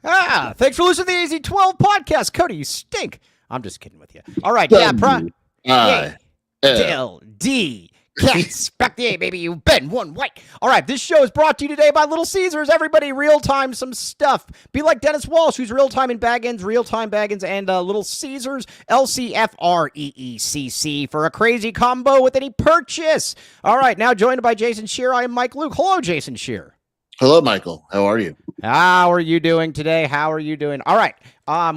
Thanks for listening to the AZ12 podcast. Cody, you stink. I'm just kidding with you. All right, yeah, Del D. Cats, back the A, baby, you've been one white. All right, this show is brought to you today by Little Caesars. Everybody, real-time some stuff. Be like Dennis Walsh, who's real-time in Baggins, and Little Caesars, LCFREECC, for a crazy combo with any purchase. All right, now joined by Jason Shear, I am Mike Luke. Hello, Jason Shear. Hello, Michael. How are you? How are you doing today? How are you doing? All right.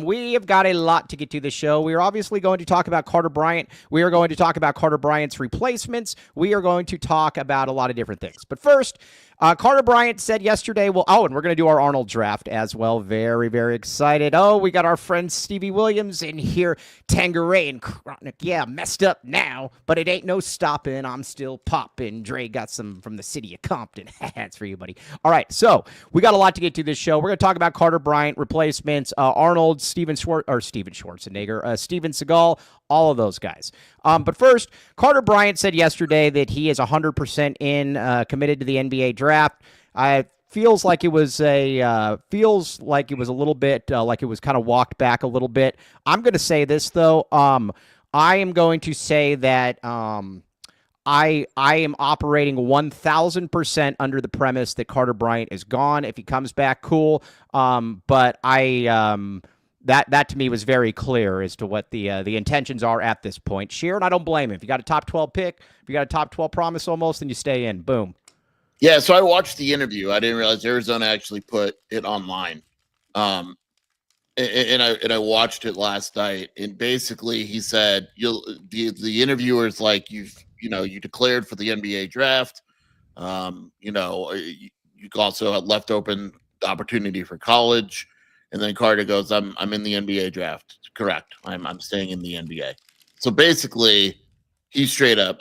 We have got a lot to get to this show. We are obviously going to talk about Carter Bryant. We are going to talk about Carter Bryant's replacements. We are going to talk about a lot of different things. But first, Carter Bryant said yesterday, and we're going to do our Arnold draft as well. Very, very excited. Oh, we got our friend Stevie Williams in here. Tangeray and Chronic. Yeah, messed up now, but it ain't no stopping. I'm still popping. Dre got some from the city of Compton. That's for you, buddy. All right, so we got a lot to get to this show. We're going to talk about Carter Bryant replacements, Arnold, Steven Schwarzenegger, Steven Seagal, all of those guys. But first, Carter Bryant said yesterday that he is 100% committed to the NBA draft. Feels like it was a little bit like it was kind of walked back a little bit. I'm going to say this though. I am going to say that I am operating 1,000% under the premise that Carter Bryant is gone. If he comes back, cool. But that to me was very clear as to what the intentions are at this point. Sheer, and I don't blame him. If you got a top 12 pick, if you got a top 12 promise almost, then you stay in. Boom. Yeah, so I watched the interview. I didn't realize Arizona actually put it online. And I watched it last night. And basically he said, the interviewer's like, you declared for the NBA draft. You also had left open the opportunity for college. And then Carter goes, I'm in the NBA draft. Correct. I'm staying in the NBA. So basically, he straight up,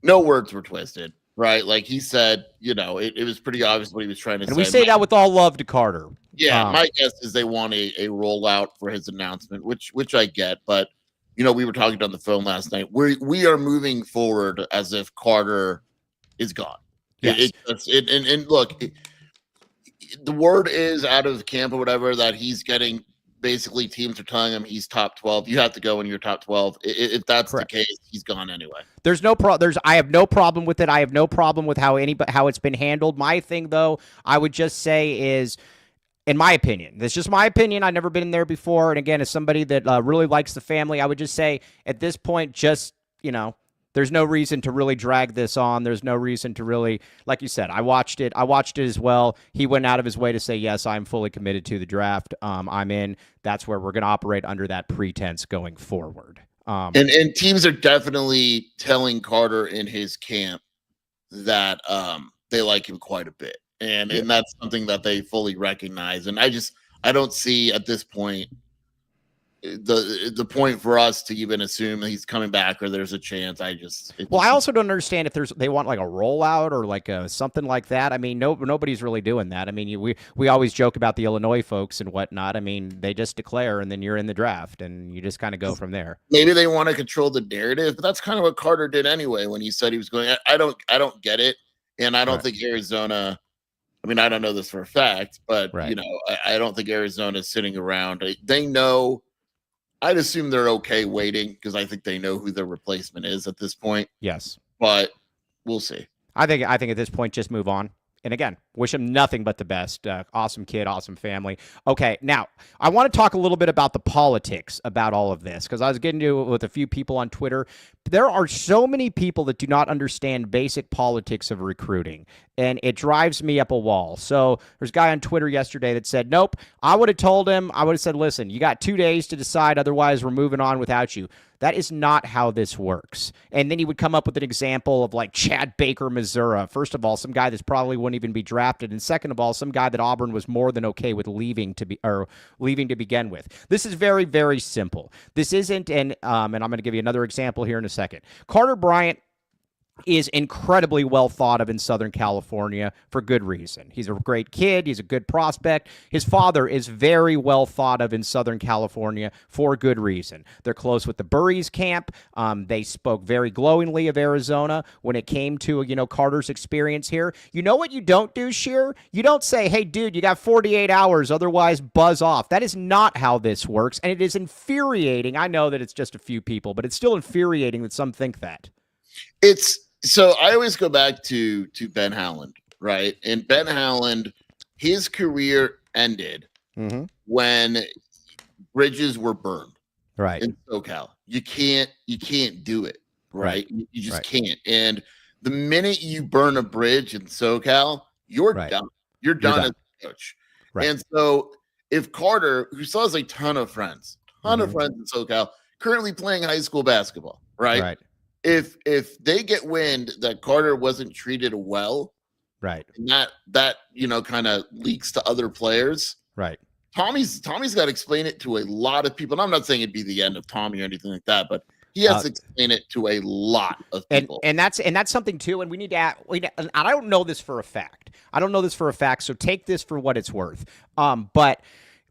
no words were twisted, right? Like he said, it was pretty obvious what he was trying to say. And we say that with all love to Carter. Yeah, my guess is they want a rollout for his announcement, which I get. But, we were talking on the phone last night. We are moving forward as if Carter is gone. Yes. And look, the word is out of camp or whatever that he's getting, basically teams are telling him he's top 12. You have to go in your top 12. If that's correct. The case, he's gone anyway. I have no problem with it. I have no problem with how it's been handled. My thing though, I would just say is, in my opinion, this is just my opinion. I've never been in there before. And again, as somebody that really likes the family, I would just say at this point, just, there's no reason to really drag this on. There's no reason to really, like you said, I watched it as well. He went out of his way to say, yes, I'm fully committed to the draft. I'm in. That's where we're going to operate under that pretense going forward. And teams are definitely telling Carter in his camp that they like him quite a bit. And that's something that they fully recognize. And I don't see at this point the point for us to even assume that he's coming back or there's a chance. I also don't understand if they want like a rollout or like something like that. I mean, nobody's really doing that. I mean, we always joke about the Illinois folks and whatnot. I mean, they just declare and then you're in the draft and you just kind of go from there. Maybe they want to control the narrative, but that's kind of what Carter did anyway when he said he was going. I don't get it, and I don't think Arizona. I mean, I don't know this for a fact, but I don't think Arizona is sitting around. They know. I'd assume they're okay waiting because I think they know who their replacement is at this point. Yes. But we'll see. I think at this point, just move on. And again, wish him nothing but the best. Awesome kid, awesome family. Okay, now, I want to talk a little bit about the politics about all of this because I was getting to it with a few people on Twitter. There are so many people that do not understand basic politics of recruiting, and it drives me up a wall. So there's a guy on Twitter yesterday that said, nope, I would have said, listen, you got 2 days to decide, otherwise we're moving on without you. That is not how this works. And then he would come up with an example of like Chad Baker, Missouri. First of all, some guy that's probably wouldn't even be drafted. And second of all, some guy that Auburn was more than okay with leaving to begin with. This is very, very simple. This isn't, and I'm going to give you another example here in a second. Carter Bryant is incredibly well thought of in Southern California for good reason. He's a great kid. He's a good prospect. His father is very well thought of in Southern California for good reason. They're close with the Burries camp. They spoke very glowingly of Arizona when it came to, Carter's experience here. You know what you don't do, Sheer? You don't say, hey, dude, you got 48 hours, otherwise buzz off. That is not how this works, and it is infuriating. I know that it's just a few people, but it's still infuriating that some think that. So I always go back to Ben Howland, right? And Ben Howland, his career ended when bridges were burned, right? In SoCal, you can't do it, right? You just can't. And the minute you burn a bridge in SoCal, you're done. You're done as a coach. Right. And so if Carter, who still has a ton of friends in SoCal, currently playing high school basketball, right? If they get wind that Carter wasn't treated well, right, and that kind of leaks to other players, right. Tommy's got to explain it to a lot of people. And I'm not saying it'd be the end of Tommy or anything like that, but he has to explain it to a lot of people. And that's something too. And we need to add, and I don't know this for a fact. So take this for what it's worth. But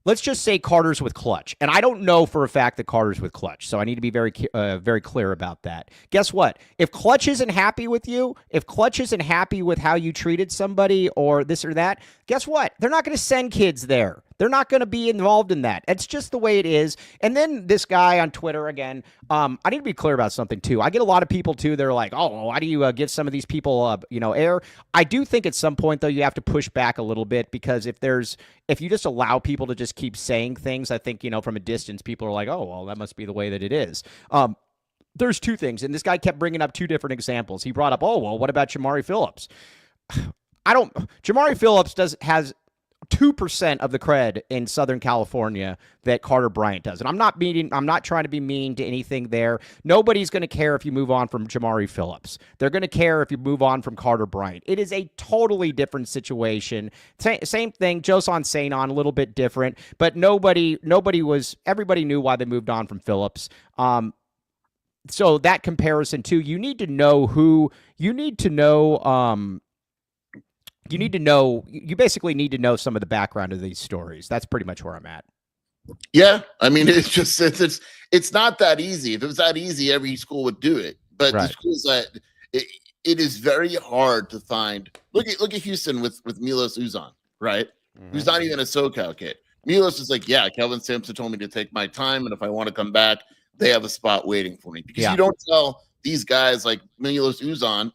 let's just say Carter's with Clutch. And I don't know for a fact that Carter's with Clutch. So I need to be very, very clear about that. Guess what? If Clutch isn't happy with you, if Clutch isn't happy with how you treated somebody or this or that, guess what? They're not going to send kids there. They're not going to be involved in that. It's just the way it is. And then this guy on Twitter, again, I need to be clear about something, too. I get a lot of people, too. They're like, oh, why do you give some of these people, air? I do think at some point, though, you have to push back a little bit because if you just allow people to just keep saying things, I think, from a distance, people are like, oh, well, that must be the way that it is. There's two things. And this guy kept bringing up two different examples. He brought up, oh, well, what about Jamari Phillips? Jamari Phillips has 2% of the cred in Southern California that Carter Bryant does. And I'm not trying to be mean to anything there. Nobody's going to care if you move on from Jamari Phillips. They're going to care if you move on from Carter Bryant. It is a totally different situation. Same thing, Josan Sainon, a little bit different, but everybody knew why they moved on from Phillips. So that comparison too, you basically need to know some of the background of these stories. That's pretty much where I'm at. Yeah. I mean, it's not that easy. If it was that easy, every school would do it. But the schools that it is very hard to find. Look at Houston with Milos Uzan, right? Mm-hmm. Who's not even a SoCal kid. Milos is like, yeah, Kelvin Sampson told me to take my time. And if I want to come back, they have a spot waiting for me. Because you don't tell these guys like Milos Uzan,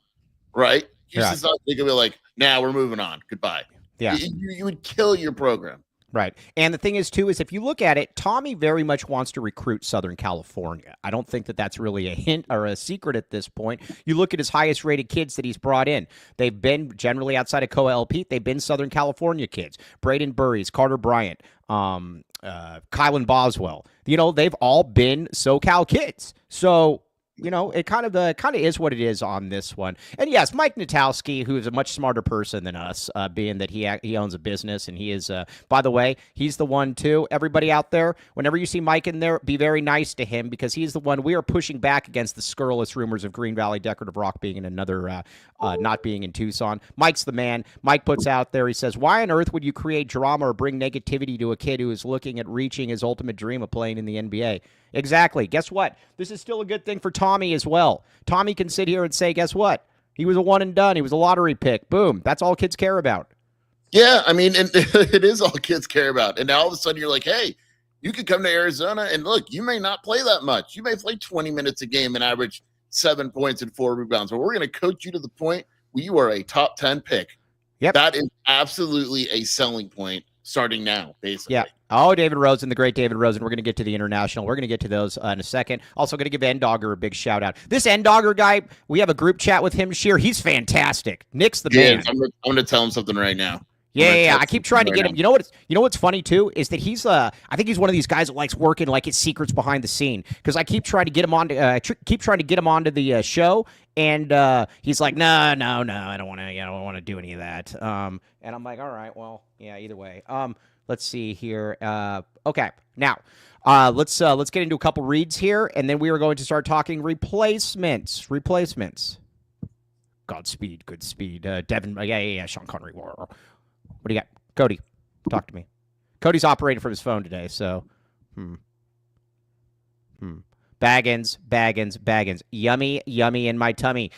right? Houston's not going to be like, nah, we're moving on. Goodbye. Yeah. You would kill your program. Right. And the thing is, too, is if you look at it, Tommy very much wants to recruit Southern California. I don't think that that's really a hint or a secret at this point. You look at his highest rated kids that he's brought in. They've been generally outside of Coel Pete. They've been Southern California kids. Braden Burries, Carter Bryant, Kylan Boswell. They've all been SoCal kids. So it kind of is what it is on this one. And yes, Mike Natowski, who is a much smarter person than us, being that he owns a business and he is, by the way, he's the one too. Everybody out there, whenever you see Mike in there, be very nice to him because he's the one we are pushing back against the scurrilous rumors of Green Valley Decorative Rock being in another, not being in Tucson. Mike's the man. Mike puts out there, he says, why on earth would you create drama or bring negativity to a kid who is looking at reaching his ultimate dream of playing in the NBA? Exactly. Guess what? This is still a good thing for Tommy as well. Tommy can sit here and say, guess what? He was a one and done. He was a lottery pick. Boom. That's all kids care about. Yeah, I mean, and it is all kids care about. And now all of a sudden you're like, hey, you could come to Arizona and look, you may not play that much. You may play 20 minutes a game and average 7 points and 4 rebounds. But we're going to coach you to the point where you are a top 10 pick. Yep. That is absolutely a selling point starting now, basically. Yeah. Oh, David Rosen, the great David Rosen. We're going to get to the international. We're going to get to those in a second. Also going to give N-Dogger a big shout out. This N-Dogger guy, we have a group chat with him, Sheer. He's fantastic. Nick's the man. I'm going to tell him something right now. Yeah. I keep trying to get him. You know what's funny too is that he's I think he's one of these guys that likes working like his secrets behind the scene because I keep trying to get him on onto the show and he's like no I don't want to I don't want to do any of that and I'm like all right well yeah either way let's see here okay now let's get into a couple reads here and then we are going to start talking replacements. Godspeed, good speed. Devin, yeah. Sean Connery. What do you got? Cody, talk to me. Cody's operating from his phone today, so. Baggins. Yummy in my tummy.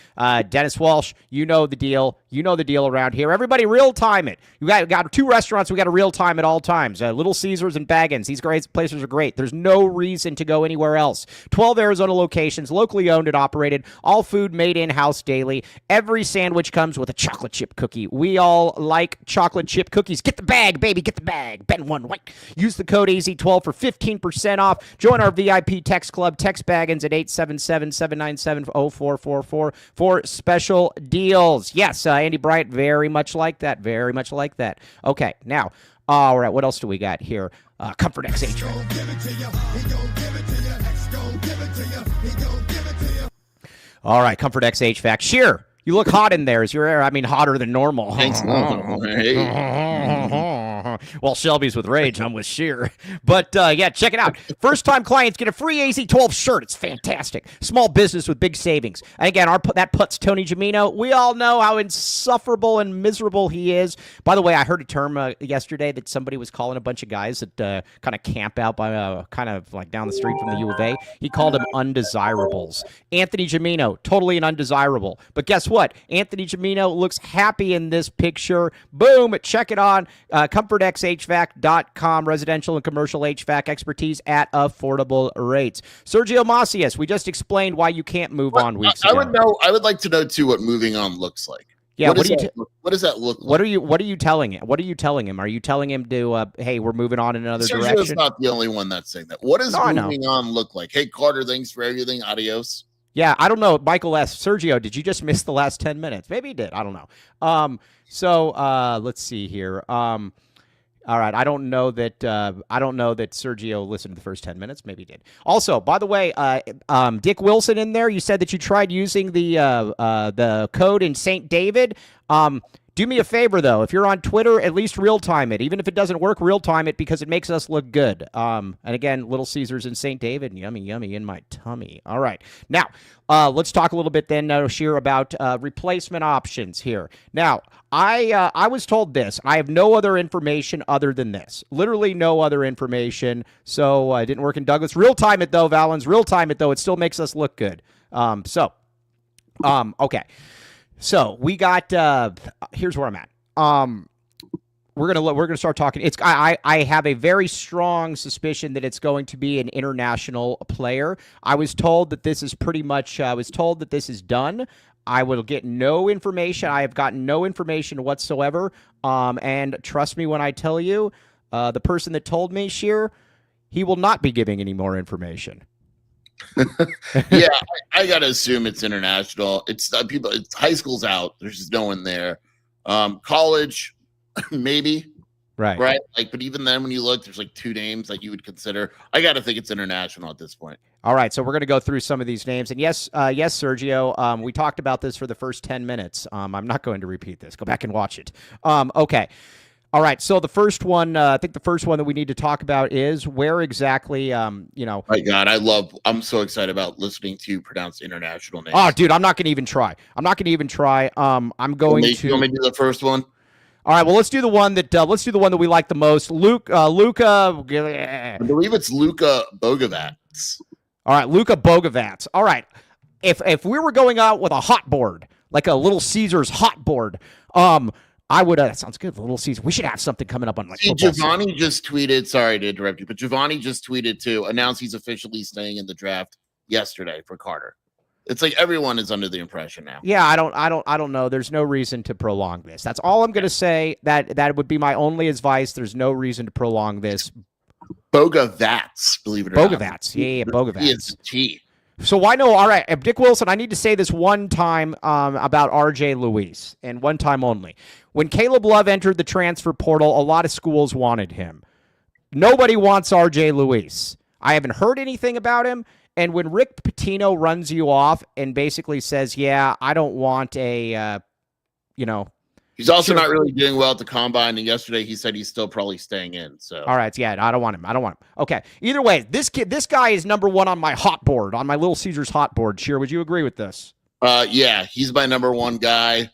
Dennis Walsh, you know the deal. You know the deal around here. Everybody real time it. You got 2 restaurants we got to real time at all times. Little Caesars and Baggins. These places are great. There's no reason to go anywhere else. 12 Arizona locations, locally owned and operated. All food made in-house daily. Every sandwich comes with a chocolate chip cookie. We all like chocolate chip cookies. Get the bag, baby. Get the bag. Ben one white. Use the code AZ12 for 15% off. Join our VIP text club. Text Baggins at 877-797-0444 for special deals. Yes, Andy Bryant, very much like that. Very much like that. Okay, now, all right, what else do we got here? Comfort XH. All right, Comfort X HVAC. Sheer, you look hot in there. Is your air, hotter than normal. Thanks. Well, Shelby's with Rage. I'm with Sheer. But, yeah, check it out. First-time clients get a free AZ12 shirt. It's fantastic. Small business with big savings. And, again, that puts Tony Gimino. We all know how insufferable and miserable he is. By the way, I heard a term yesterday that somebody was calling a bunch of guys that kind of camp out by kind of like down the street from the U of A. He called them undesirables. Anthony Gimino, totally an undesirable. But guess what? Anthony Gimino looks happy in this picture. Boom. Check it on. ComfortXHVAC.com. Residential and commercial HVAC expertise at affordable rates. Sergio Macias, we just explained why you can't move on weeks ago. I would like to know too what moving on looks like. Yeah, what does that look like? What are you telling him? What are you telling him? Are you telling him to hey, we're moving on in another direction? Sergio's not the only one that's saying that. What does moving on look like? Hey, Carter, thanks for everything. Adios. Yeah, I don't know. Michael S. Sergio, did you just miss the last 10 minutes? Maybe he did. I don't know. So let's see here. All right, I don't know that Sergio listened to the first 10 minutes. Maybe he did. Also, by the way, Dick Wilson in there. You said that you tried using the code in St. David. Do me a favor, though. If you're on Twitter, at least real-time it. Even if it doesn't work, real-time it because it makes us look good. And again, Little Caesars in St. David. Yummy in my tummy. All right. Now, let's talk a little bit then, Sheer, about replacement options here. Now, I was told this. I have no other information other than this. Literally no other information. So it didn't work in Douglas. Real-time it, though, Valens. Real-time it, though. It still makes us look good. Okay. So we got. Here's where I'm at. We're gonna start talking. I have a very strong suspicion that it's going to be an international player. I was told that this is pretty much. I was told that this is done. I will get no information. I have gotten no information whatsoever. And trust me when I tell you, the person that told me, Sheer, he will not be giving any more information. Yeah, I gotta assume it's international. It's people. It's high school's out. There's just no one there. College, maybe. Right. Like, but even then, when you look, there's like 2 names that you would consider. I gotta think it's international at this point. All right, so we're gonna go through some of these names, and yes, Sergio. We talked about this for the first 10 minutes. I'm not going to repeat this. Go back and watch it. Okay. All right, so the first one, I think the first one that we need to talk about is where exactly, My God, I'm so excited about listening to you pronounce international names. Oh, dude, I'm not going to even try. I'm going to. You want me to do the first one? All right, well, let's do the one that we like the most. Luka. I believe it's Luka Bogavats. All right, Luka Bogavats. All right, if we were going out with a hot board, like a Little Caesars hot board, I would. That sounds good. The Little Caesar. We should have something coming up on like. Giovanni just tweeted. Sorry to interrupt you, but Giovanni just tweeted to announce he's officially staying in the draft yesterday for Carter. It's like everyone is under the impression now. Yeah, I don't know. There's no reason to prolong this. That's all I'm going to say. That would be my only advice. There's no reason to prolong this. Bogavats, believe it or not. Bogavats. Yeah, Bogavats. He is T. So why no? All right, Dick Wilson, I need to say this one time about R.J. Luis, and one time only. When Caleb Love entered the transfer portal, a lot of schools wanted him. Nobody wants R.J. Luis. I haven't heard anything about him. And when Rick Pitino runs you off and basically says, yeah, I don't want a, He's also not really doing well at the combine, and yesterday he said he's still probably staying in. So all right, yeah, I don't want him. Okay. Either way, this guy is number 1 on my hot board, on my Little Caesars hot board. Sheer, would you agree with this? Yeah, he's my number one guy.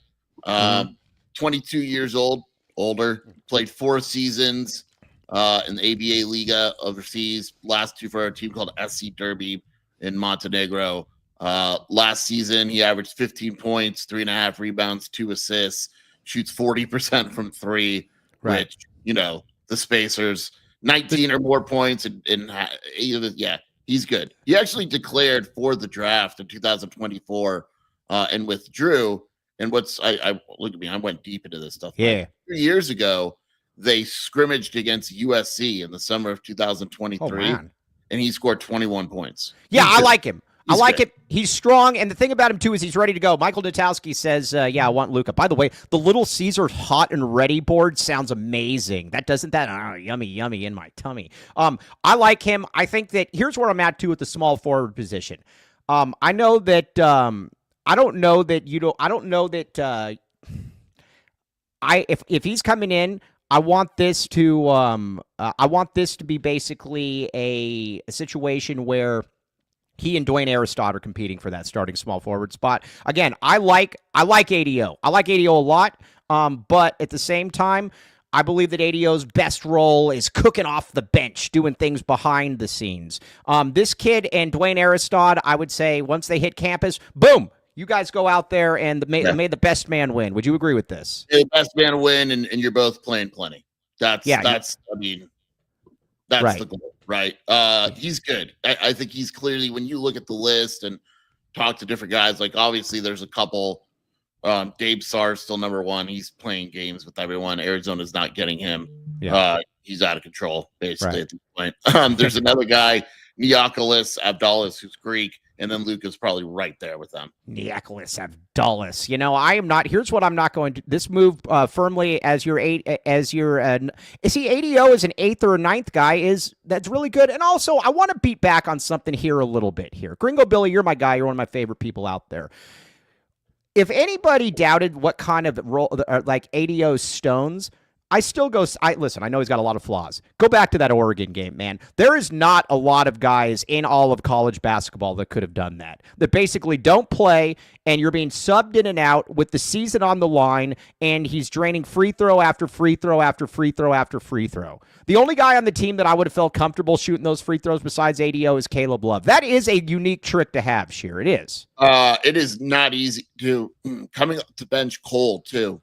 Mhm. 22 years old, older. Played 4 seasons in the ABA Liga overseas. Last 2 for a team called SC Derby in Montenegro. Last season, he averaged 15 points, 3.5 rebounds, 2 assists, shoots 40% from 3, Right. which, the Spacers, 19 or more points yeah, he's good. He actually declared for the draft in 2024 and withdrew. And I look at me, I went deep into this stuff. Yeah. 2 years ago, they scrimmaged against USC in the summer of 2023, Oh, man. and he scored 21 points. Yeah, He's I good. like him. I He's like good. it. He's strong, and the thing about him too is he's ready to go. Michael Natowski says, "Yeah, I want Luka." By the way, the Little Caesar hot and ready board sounds amazing. Yummy in my tummy. I like him. I think that here's where I'm at too with the small forward position. I know that I don't know that you don't. I don't know that if he's coming in. I want this to be basically a situation where he and Dwayne Aristod are competing for that starting small forward spot. Again, I like ADO. I like ADO a lot, but at the same time, I believe that ADO's best role is cooking off the bench, doing things behind the scenes. This kid and Dwayne Aristod, I would say, once they hit campus, boom, you guys go out there and may the best man win. Would you agree with this? The best man win, and you're both playing plenty. That's right. the goal, right? He's good. I think he's clearly, when you look at the list and talk to different guys, like obviously there's a couple. Dave Sarr's still number one. He's playing games with everyone. Arizona's not getting him. Yeah. He's out of control, basically, Right. at this point. There's another guy, Neocolis Abdallas, who's Greek, and then Luka's probably right there with them. Neocolis Abdallas. I am not. Here's what I'm not going to. This move firmly as your is he ADO as an 8th or a 9th guy that's really good. And also, I want to beat back on something here a little bit here. Gringo Billy, you're my guy. You're one of my favorite people out there. If anybody doubted what kind of role like ADO's stones, I still go. Listen. I know he's got a lot of flaws. Go back to that Oregon game, man. There is not a lot of guys in all of college basketball that could have done that. That basically don't play, and you're being subbed in and out with the season on the line, and he's draining free throw after free throw after free throw after free throw. The only guy on the team that I would have felt comfortable shooting those free throws besides ADO is Caleb Love. That is a unique trick to have, Sheer. It is. It is not easy to coming up to bench cold too.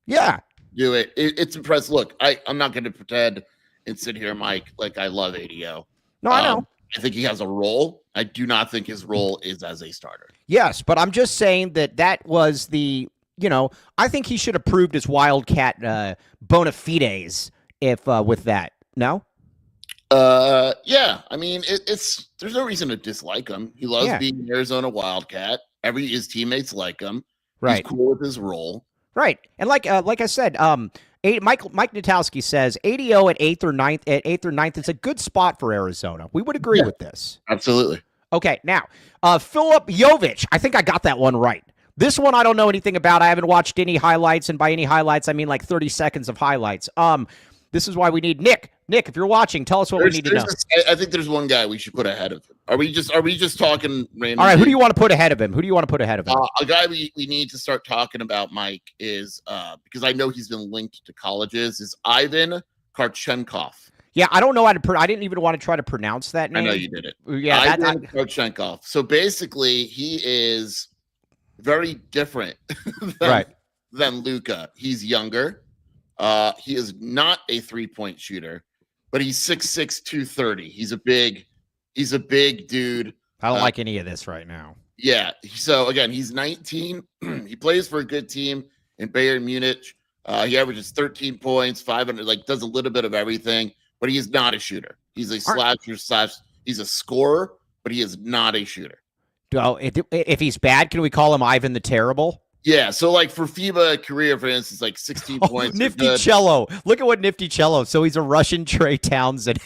Yeah. Do it. It's impressive. Look, I'm not going to pretend and sit here, Mike, like I love ADO. No, I know. I think he has a role. I do not think his role is as a starter. Yes, but I'm just saying that was I think he should have proved his Wildcat bona fides if with that. No? Yeah. I mean, there's no reason to dislike him. He loves being an Arizona Wildcat. His teammates like him. Right. He's cool with his role. Right. And like I said, Mike Natowski says ADO at 8th or 9th is a good spot for Arizona. We would agree with this. Absolutely. Okay, now, Philip Jovic. I think I got that one right. This one I don't know anything about. I haven't watched any highlights, and by any highlights, I mean like 30 seconds of highlights. This is why we need Nick. Nick, if you're watching, tell us what we need to know. I think there's one guy we should put ahead of him. Are we just talking randomly? All right, who do you want to put ahead of him? A guy we need to start talking about, Mike, is because I know he's been linked to colleges, is Ivan Karchenkov. Yeah, I don't know how to. I didn't even want to try to pronounce that name. I know you did it. Yeah, Ivan Karchenkov. So basically, he is very different than Luka. He's younger. He is not a 3-point shooter, but he's 6'6", 230. He's a big dude. I don't like any of this right now. Yeah. So again, he's 19. He plays for a good team in Bayern Munich. He averages 13 points, 500, does a little bit of everything, but he is not a shooter. He's a slasher / he's a scorer, but he is not a shooter. Oh, if he's bad, can we call him Ivan the Terrible? Yeah, so for FIBA career, for instance, 16 points. Nifty Cello. Look at what Nifty Cello. So he's a Russian Trey Townsend.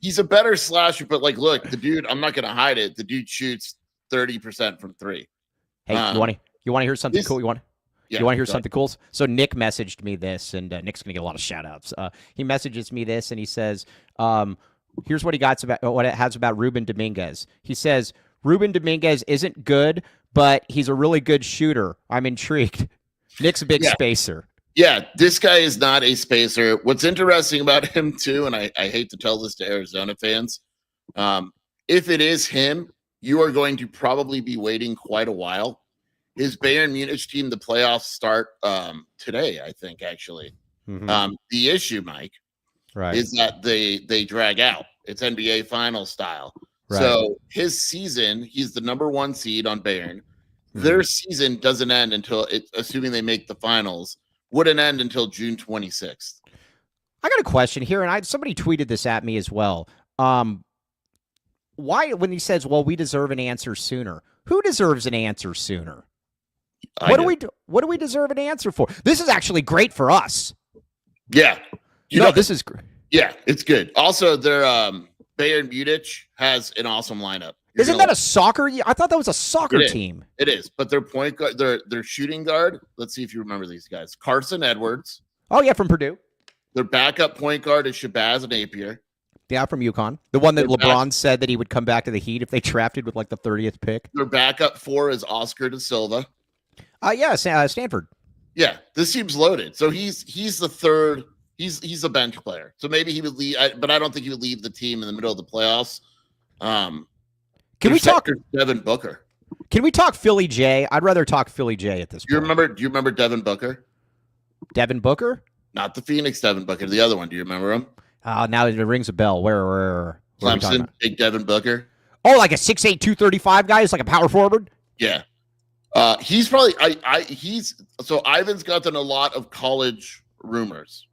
He's a better slasher, but look, the dude, I'm not going to hide it. The dude shoots 30% from 3. Hey, you want to hear something cool? You want to hear something cool? So Nick messaged me this, and Nick's going to get a lot of shout outs. He messages me this, and he says, here's what he got about what it has about Ruben Dominguez. He says, Ruben Dominguez isn't good, but he's a really good shooter. I'm intrigued. Nick's a big spacer. Yeah, this guy is not a spacer. What's interesting about him, too, and I hate to tell this to Arizona fans, if it is him, you are going to probably be waiting quite a while. His Bayern Munich team, the playoffs start today, I think, actually. Mm-hmm. The issue, Mike, is that they drag out. It's NBA final style. Right. So his season, he's the number 1 seed on Bayern. Mm-hmm. Their season doesn't end until, assuming they make the finals, wouldn't end until June 26th. I got a question here, and somebody tweeted this at me as well. Why, when he says, well, we deserve an answer sooner, who deserves an answer sooner? What do we deserve an answer for? This is actually great for us. Yeah. This is great. Yeah, it's good. Also, their Bayern Munich has an awesome lineup. Isn't that a soccer? I thought that was a soccer team. It is, but their point guard, their shooting guard. Let's see if you remember these guys. Carson Edwards. Oh yeah, from Purdue. Their backup point guard is Shabazz Napier. Yeah, from UConn. The one that LeBron said that he would come back to the Heat if they drafted with like the 30th pick. Their backup 4 is Oscar da Silva. Stanford. Yeah, this team's loaded. So he's the third. He's a bench player. So maybe he would leave, but I don't think he would leave the team in the middle of the playoffs. Can we talk Devin Booker? Can we talk Philly J? I'd rather talk Philly J at this point. Do you remember Devin Booker? Devin Booker? Not the Phoenix Devin Booker, the other one. Do you remember him? Now it rings a bell. Where Clemson, big Devin Booker. Oh, like a 6'8", 235 guy? He's like a power forward? Yeah. He's probably so Ivan's gotten a lot of college rumors.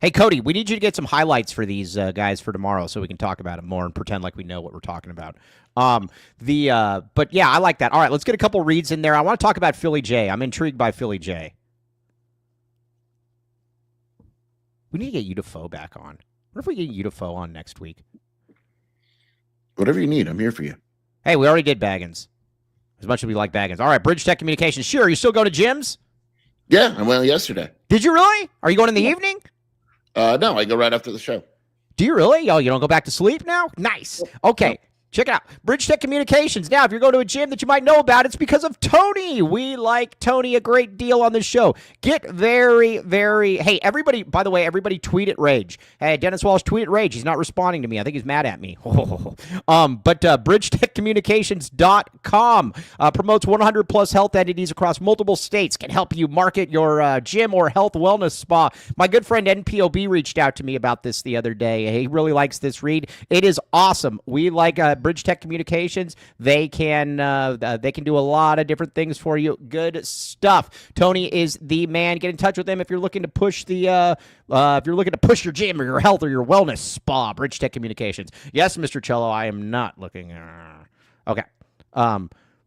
Hey, Cody, we need you to get some highlights for these guys for tomorrow so we can talk about them more and pretend like we know what we're talking about. But yeah, I like that. All right, let's get a couple reads in there. I want to talk about Philly J. I'm intrigued by Philly J. We need to get Udafo back on. What if we get Udafo on next week? Whatever you need, I'm here for you. Hey, we already did Baggins. As much as we like Baggins. All right, Bridge Tech Communications. Sure, you still go to gyms? Yeah, I went yesterday. Did you really? Are you going in the evening? No, I go right after the show. Do you really? Oh, you don't go back to sleep now? Nice. Okay. Check it out. Bridge Tech Communications. Now, if you're going to a gym that you might know about, it's because of Tony. We like Tony a great deal on this show. Get very, very... Hey, everybody, by the way, everybody tweet at Rage. Hey, Dennis Walsh, tweet at Rage. He's not responding to me. I think he's mad at me. But bridgetechcommunications.com promotes 100-plus health entities across multiple states, can help you market your gym or health wellness spa. My good friend NPOB reached out to me about this the other day. He really likes this read. It is awesome. We like... Bridge Tech Communications. They can do a lot of different things for you. Good stuff. Tony is the man. Get in touch with him if you're looking to push your gym or your health or your wellness spa. Bridge Tech Communications. Yes, Mr. Cello, I am not looking. Okay.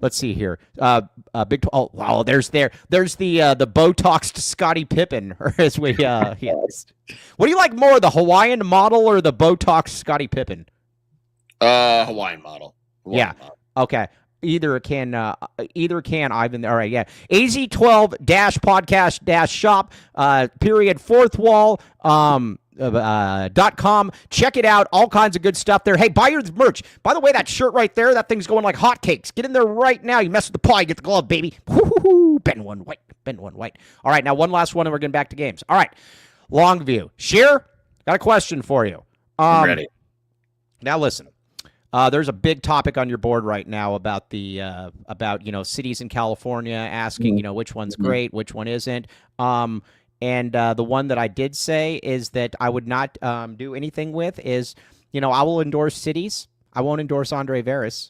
Let's see here. There's the Botoxed Scottie Pippen. Or as we yes. What do you like more, the Hawaiian model or the Botoxed Scottie Pippen? Hawaiian model. Model. Okay. Either can Ivan. All right. Yeah. AZ12-podcast-shop, period, fourth wall, .com. Check it out. All kinds of good stuff there. Hey, buy your merch. By the way, that shirt right there, that thing's going like hotcakes. Get in there right now. You mess with the paw, you get the glove, baby. Woo-hoo-hoo. Bend one white. All right. Now, one last one, and we're getting back to games. All right. Longview. Sheer, got a question for you. I'm ready. Now, listen. There's a big topic on your board right now about cities in California asking which one's great, which one isn't. And the one that I did say is that I would not do anything with is I will endorse cities. I won't endorse Andre Veras.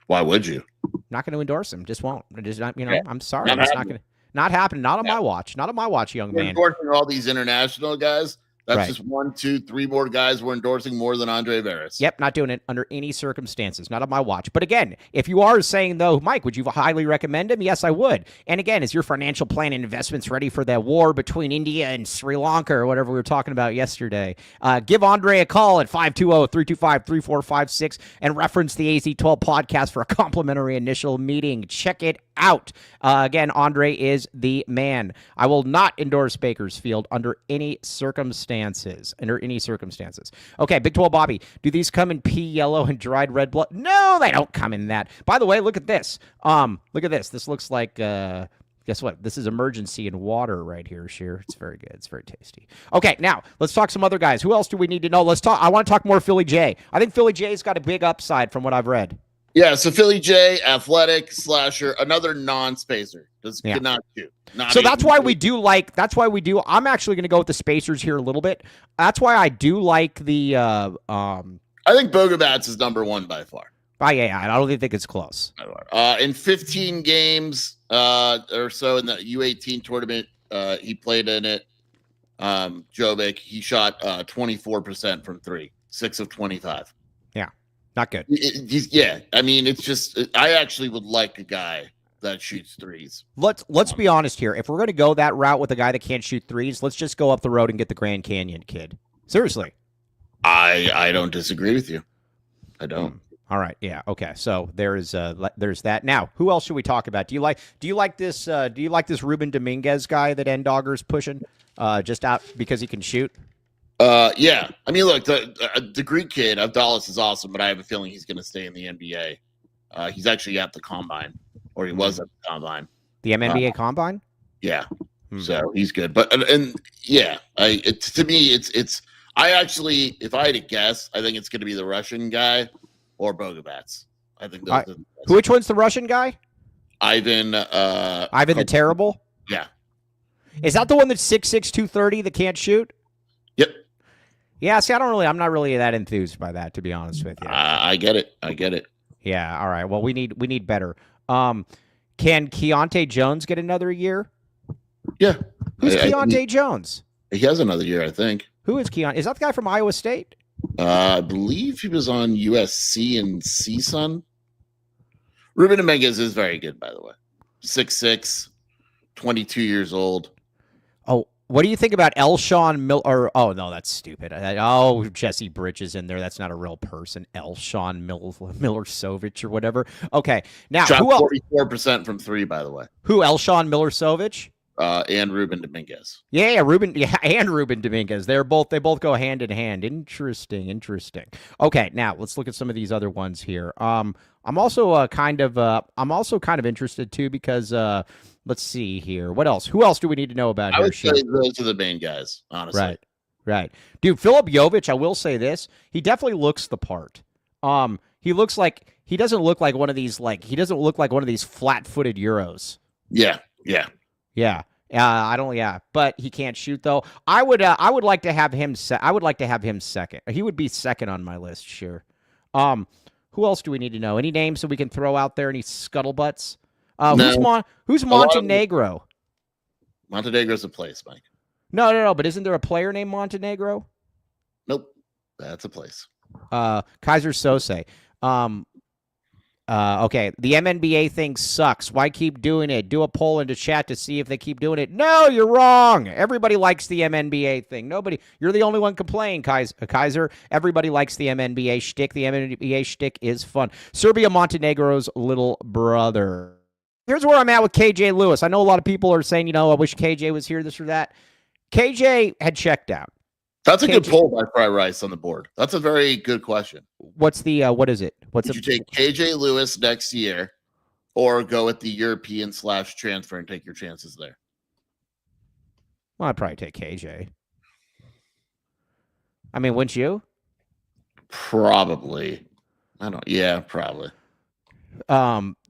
Why would you? Not going to endorse him. Just won't. Just not. I'm sorry. It's not going to. Not happening. Not on my watch. Not on my watch, young man. Endorsing all these international guys. That's just 1, 2, 3 more guys we're endorsing more than Andre Veras. Yep, not doing it under any circumstances. Not on my watch. But again, if you are saying, though, Mike, would you highly recommend him? Yes, I would. And again, is your financial plan and investments ready for that war between India and Sri Lanka or whatever we were talking about yesterday? Give Andre a call at 520-325-3456 and reference the AZ12 podcast for a complimentary initial meeting. Check it out. Again, Andre is the man. I will not endorse Bakersfield under any circumstances. Okay, Big 12 Bobby. Do these come in pea yellow and dried red blood? No, they don't come in that. By the way, look at this. Look at this. This looks like guess what? This is emergency in water right here, Sheer. It's very good. It's very tasty. Okay, now let's talk some other guys. Who else do we need to know? I want to talk more Philly J. I think Philly J's got a big upside from what I've read. Yeah, so Philly J, athletic, slasher, another non-spacer. Cannot shoot. So that's why we do. I'm actually going to go with the spacers here a little bit. That's why I do like the. I think Bogobats is number one by far. Yeah, I don't even think it's close. In 15 games or so in the U18 tournament, he played in it. Jovic, he shot 24% from three, 6 of 25. Yeah, not good. I mean, it's just I actually would like a guy that shoots threes. Let's be honest here. If we're going to go that route with a guy that can't shoot threes, let's just go up the road and get the Grand Canyon kid. Seriously. I don't disagree with you. I don't. All right. Yeah. Okay. So there's that. Now, who else should we talk about? Do you like this Ruben Dominguez guy that N-Dogger's pushing just out because he can shoot? Yeah. I mean, look, the Greek kid, Abdallas, is awesome, but I have a feeling he's going to stay in the NBA. He's actually at the combine, or he was at the combine. The MNBA combine? Yeah. So he's good. But to me, it's I actually, if I had to guess, I think it's going to be the Russian guy or Bogobats. I think those which one's the Russian guy? Ivan the Terrible? Yeah. Is that the one that's 6'6", 230 that can't shoot? Yep. Yeah, see, I'm not really that enthused by that, to be honest with you. I get it. Yeah, all right. Well, we need better. Can Keontae Jones get another year? Yeah. Who's Keontae Jones? He has another year, I think. Who is Keontae? Is that the guy from Iowa State? I believe he was on USC and CSUN. Ruben Dominguez is very good, by the way. 6'6", 22 years old. Oh, what do you think about Elshawn Miller? Oh, no, that's stupid. Jesse Bridges in there. That's not a real person. Elshawn Milosevic or whatever. Okay, now shot who else? 44% from three, by the way. Who? Elshawn Milosevic? And Ruben Dominguez. Yeah, Ruben Dominguez. They both go hand in hand. Interesting. Okay, now let's look at some of these other ones here. I'm also kind of interested too because let's see here. What else? Who else do we need to know about I here? would say those are the main guys, honestly. Right. Dude, Filip Jovic, I will say this. He definitely looks the part. He doesn't look like one of these flat-footed Euros. Yeah. But he can't shoot though. I would like to have him second. He would be second on my list, sure. Who else do we need to know? Any names that we can throw out there? Any scuttlebutts? Who's Montenegro? Montenegro's a place, Mike. No. But isn't there a player named Montenegro? Nope, that's a place. Kaiser Sose. Okay, the MNBA thing sucks. Why keep doing it? Do a poll into chat to see if they keep doing it. No, you're wrong. Everybody likes the MNBA thing. You're the only one complaining, Kaiser. Everybody likes the MNBA shtick. The MNBA shtick is fun. Serbia Montenegro's little brother. Here's where I'm at with KJ Lewis. I know a lot of people are saying, I wish KJ was here, this or that. KJ had checked out. That's a good poll by Fry Rice on the board. That's a very good question. What is it? Would you take KJ Lewis next year or go with the European / transfer and take your chances there? Well, I'd probably take KJ. I mean, wouldn't you? Probably. Probably.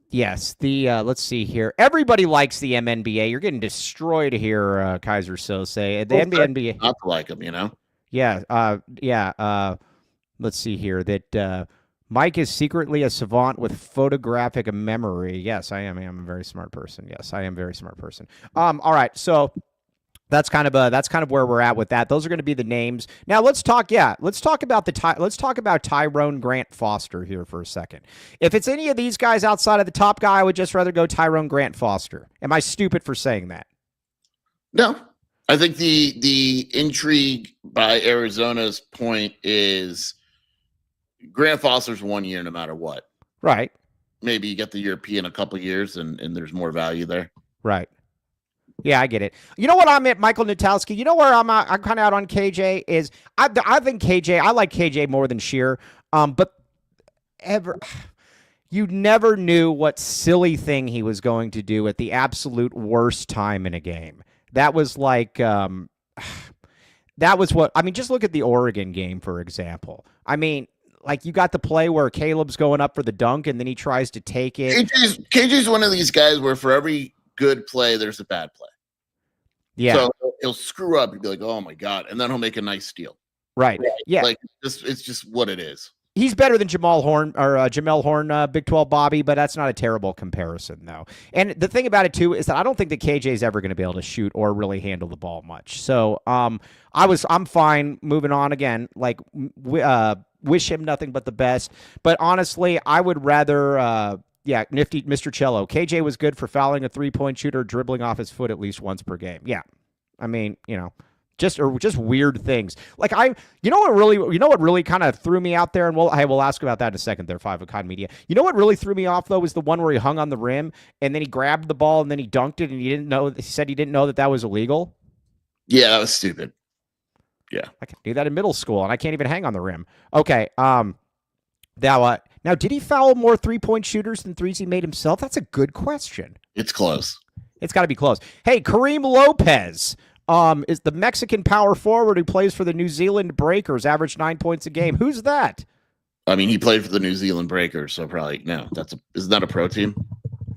Yes. Let's see here. Everybody likes the MNBA. You're getting destroyed here, Kaiser Sose. The MNBA. Not to like him, Yeah. Let's see here. That Mike is secretly a savant with photographic memory. Yes, I am. I am a very smart person. Yes, I am a very smart person. All right. So that's kind of where we're at with that. Those are going to be the names. Now let's talk about Tyrone Grant Foster here for a second. If it's any of these guys outside of the top guy, I would just rather go Tyrone Grant Foster. Am I stupid for saying that? No. I think the intrigue by Arizona's point is Grant Foster's 1 year no matter what. Right. maybe you get the European a couple years and there's more value there. Right. Yeah, I get it. You know what I'm at, Michael Nutowski? You know where I'm kind of out on KJ is I think KJ, I like KJ more than Shear. But you never knew what silly thing he was going to do at the absolute worst time in a game. That was like, that was what, I mean, just look at the Oregon game, for example. I mean, like you got the play where Caleb's going up for the dunk and then he tries to take it. KJ's one of these guys where for every good play, there's a bad play. Yeah. So he'll screw up and be like, oh my God. And then he'll make a nice steal. Right. Yeah. Like it's just what it is. He's better than Jamel Horn, Big 12 Bobby, but that's not a terrible comparison, though. And the thing about it, too, is that I don't think that KJ is ever going to be able to shoot or really handle the ball much. So I'm fine moving on again. Like, wish him nothing but the best. But honestly, I would rather, nifty Mr. Cello. KJ was good for fouling a three-point shooter, dribbling off his foot at least once per game. Yeah. I mean, just weird things. Like you know what really kind of threw me out there, and we'll ask about that in a second there, 5 of Con Media. You know what really threw me off though was the one where he hung on the rim and then he grabbed the ball and then he dunked it and he said he didn't know that was illegal. Yeah, that was stupid. Yeah. I can do that in middle school and I can't even hang on the rim. Okay. Now did he foul more 3-point shooters than threes he made himself? That's a good question. It's close. It's got to be close. Hey, Kareem Lopez. Is the Mexican power forward who plays for the New Zealand Breakers, averaged 9 points a game. Who's that? I mean, he played for the New Zealand Breakers, so probably no. Isn't that a pro team?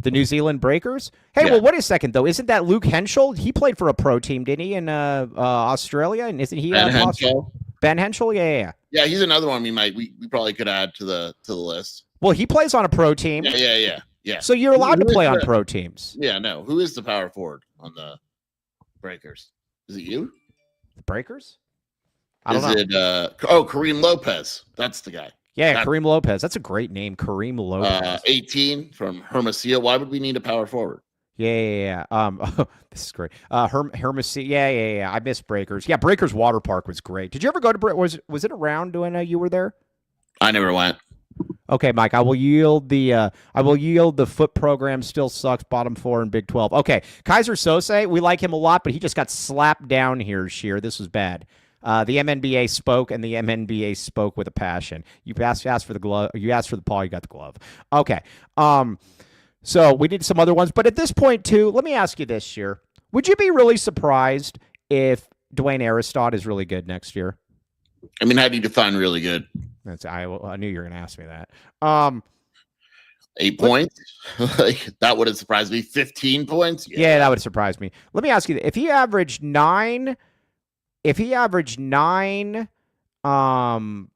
The New Zealand Breakers? Hey, Yeah. well, wait a second though. Isn't that Luke Henschel? He played for a pro team, didn't he, in Australia? And isn't he Ben Henschel? Ben Henschel? Yeah. Yeah, he's another one we probably could add to the list. Well, he plays on a pro team. Yeah. So you're allowed to play on pro teams. Yeah, no. Who is the power forward on the Breakers? Is it you? The Breakers? I don't know. Kareem Lopez. That's the guy. Yeah, Kareem Lopez. That's a great name, Kareem Lopez. 18 from Hermosillo. Why would we need a power forward? Yeah. This is great. Hermosillo. Yeah. I miss Breakers. Yeah, Breakers Water Park was great. Did you ever go to was it around when you were there? I never went. Okay, Mike, I will yield the foot program still sucks, bottom 4 in Big 12. Okay, Kaiser Sose, we like him a lot, but he just got slapped down here, Sheer. This was bad. The MNBA spoke, and the MNBA spoke with a passion. You asked for the glove. You asked for the paw, you got the glove. Okay. So we need some other ones, but at this point, too, let me ask you this, Sheer. Would you be really surprised if Dwayne Aristotle is really good next year? I mean, how do you define really good? I knew you were going to ask me that. 8 points? Like that would have surprised me. 15 points? Yeah, that would surprise me. Let me ask you, if he averaged 9, 4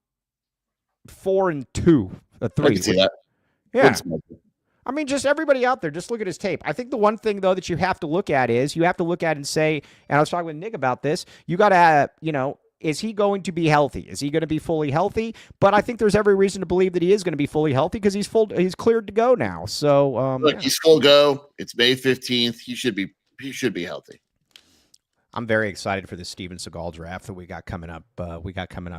and 2, a 3. I can see that. Yeah. I mean, just everybody out there, just look at his tape. I think the one thing, though, that you have to look at is and say, and I was talking with Nick about this, you got to, is he going to be healthy? Is he going to be fully healthy? But I think there's every reason to believe that he is going to be fully healthy because he's cleared to go now. So he's full go. It's May 15th. He should be healthy. I'm very excited for the Steven Seagal draft that we got coming up.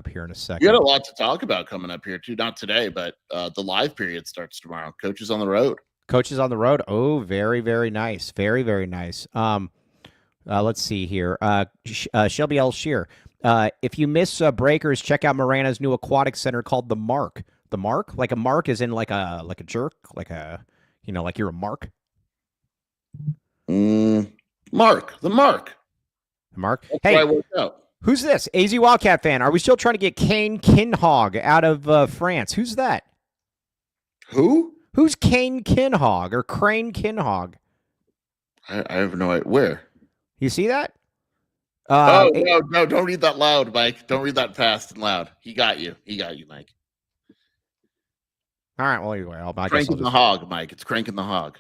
Here in a second. You got a lot to talk about coming up here too. Not today, but the live period starts tomorrow. Coaches on the road. Oh, very, very nice. Very, very nice. Let's see here. Shelby L. Shear. If you miss Breakers, check out Marana's new aquatic center called The Mark. The Mark? Like a mark is in like a jerk? Like like you're a mark? Mark. The Mark. The Mark? That's hey, why I worked out. Who's this? AZ Wildcat fan. Are we still trying to get Kane Kinhog out of France? Who's that? Who? Who's Kane Kinhog or Crane Kinhog? I have no idea. Where? You see that? No, don't read that loud, Mike. Don't read that fast and loud. He got you, Mike. All right, well, anyway, Cranking the hog, Mike. It's cranking the hog.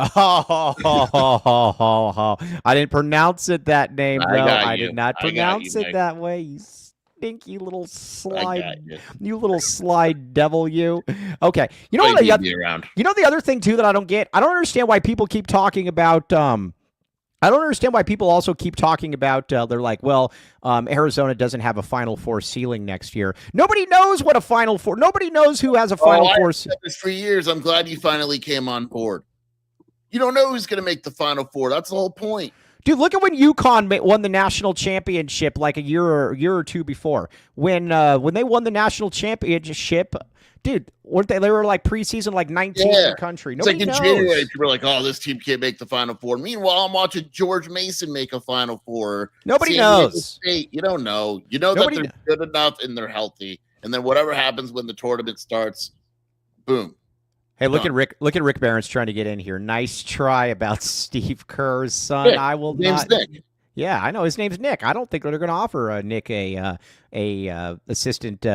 I didn't pronounce it that name, bro. I did not pronounce it Mike. that way. You stinky little slide, you little slide devil, you. Okay, you know what? You know the other thing too that I don't get. I don't understand why people keep talking about I don't understand why people also keep talking about, they're like, well, Arizona doesn't have a Final Four ceiling next year. Nobody knows what a Final Four, nobody knows who has a Final Four. I've said this for years. I'm glad you finally came on board. You don't know who's going to make the Final Four. That's the whole point. Dude, look at when UConn won the national championship like a year or two before. When they won the national championship, dude, weren't they were like preseason like 19th in the country. Nobody knows. In January, people are like, oh, this team can't make the Final Four. Meanwhile, I'm watching George Mason make a Final Four. Nobody knows. You don't know. You know that they're good enough and they're healthy. And then whatever happens when the tournament starts, boom. Hey, look at Rick Barron's trying to get in here. Nice try about Steve Kerr's son. Nick. I will not. Nick. Yeah, I know his name's Nick. I don't think they're going to offer Nick a assistant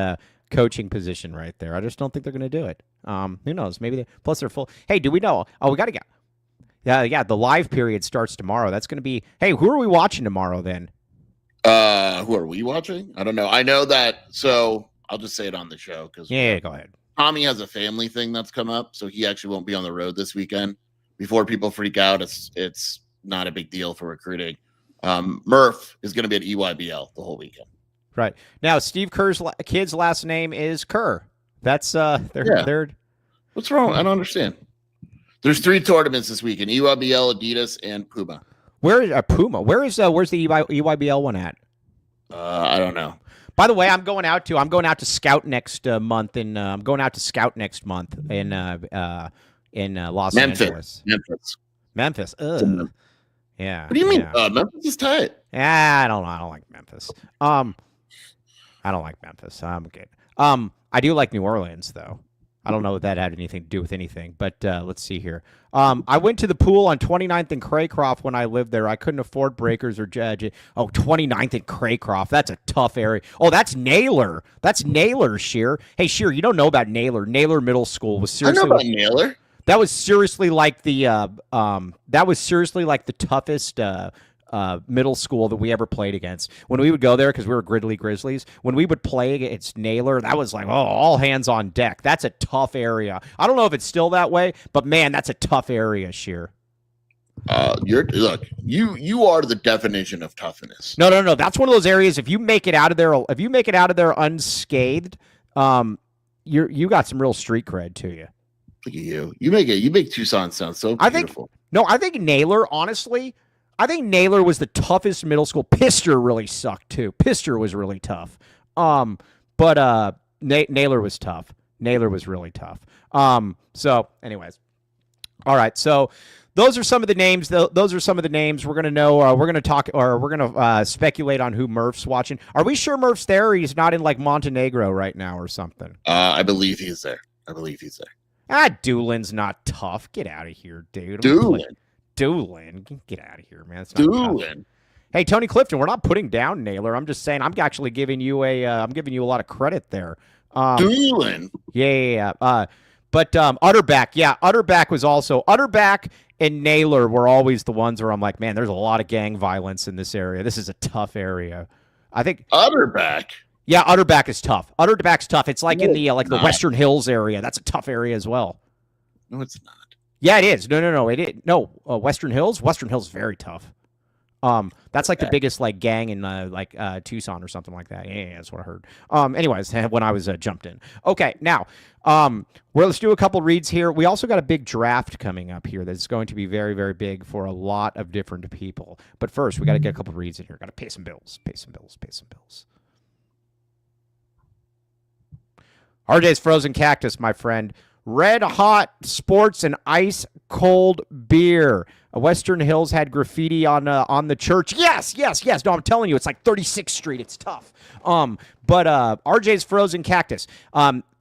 coaching position right there. I just don't think they're going to do it. Who knows? Maybe plus they're full. Hey, do we know? Oh, we got to go. Yeah. The live period starts tomorrow. That's going to be. Hey, who are we watching tomorrow then? Who are we watching? I don't know. I know that. So I'll just say it on the show because go ahead. Tommy has a family thing that's come up, so he actually won't be on the road this weekend. Before people freak out, it's not a big deal for recruiting. Murph is going to be at EYBL the whole weekend. Right. Now, Steve Kerr's kid's last name is Kerr. That's they're What's wrong? I don't understand. There's 3 tournaments this weekend: EYBL, Adidas, and Puma. Where is Puma? Where's the EYBL one at? I don't know. By the way, I'm going out to Scout next month in Los Angeles. Memphis. Ugh. Yeah. What do you mean? Memphis is tight. Yeah, I don't know. I don't like Memphis. I don't like Memphis. I'm good. I do like New Orleans though. I don't know if that had anything to do with anything, but let's see here. I went to the pool on 29th and Craycroft when I lived there. I couldn't afford breakers or judge. Oh, 29th and Craycroft. That's a tough area. Oh, that's Naylor. That's Naylor, Sheer. Hey, Sheer, you don't know about Naylor. Naylor Middle School was seriously. I know about Naylor. That was seriously like the toughest middle school that we ever played against. When we would go there, because we were Gridley Grizzlies, when we would play against Naylor, that was like, all hands on deck. That's a tough area. I don't know if it's still that way, but man, that's a tough area, Sheer. You are the definition of toughness. No. That's one of those areas. If you make it out of there unscathed, you got some real street cred to you. Look at you. You make Tucson sound so beautiful. I think Naylor, honestly. I think Naylor was the toughest middle school. Pister really sucked too. Pister was really tough. But Naylor was tough. Naylor was really tough. So anyways. All right. So those are some of the names. Those are some of the names we're going to know. We're going to talk, or we're going to speculate on who Murph's watching. Are we sure Murph's there, or he's not in like Montenegro right now or something? I believe he's there. Doolin's not tough. Get out of here, dude. Doolin, get out of here, man. Doolin. Hey, Tony Clifton, we're not putting down Naylor. I'm just saying I'm actually giving you a lot of credit there. Doolin. Yeah. But Utterback was also Utterback and Naylor were always the ones where I'm like, man, there's a lot of gang violence in this area. This is a tough area. I think Utterback. Yeah, Utterback is tough. Utterback's tough. It's like in the the Western Hills area. That's a tough area as well. No, it's not. Yeah, it is. No, it is. No, Western Hills. Western Hills is very tough. That's like the biggest like gang in Tucson or something like that. Yeah, that's what I heard. Anyways, when I was jumped in. Okay, now let's do a couple reads here. We also got a big draft coming up here that's going to be very, very big for a lot of different people. But first, we got to get a couple reads in here. Got to pay some bills. RJ's Frozen Cactus, my friend. Red hot sports and ice cold beer. Western Hills had graffiti on the church. Yes. No, I'm telling you, it's like 36th Street. It's tough. But RJ's Frozen Cactus.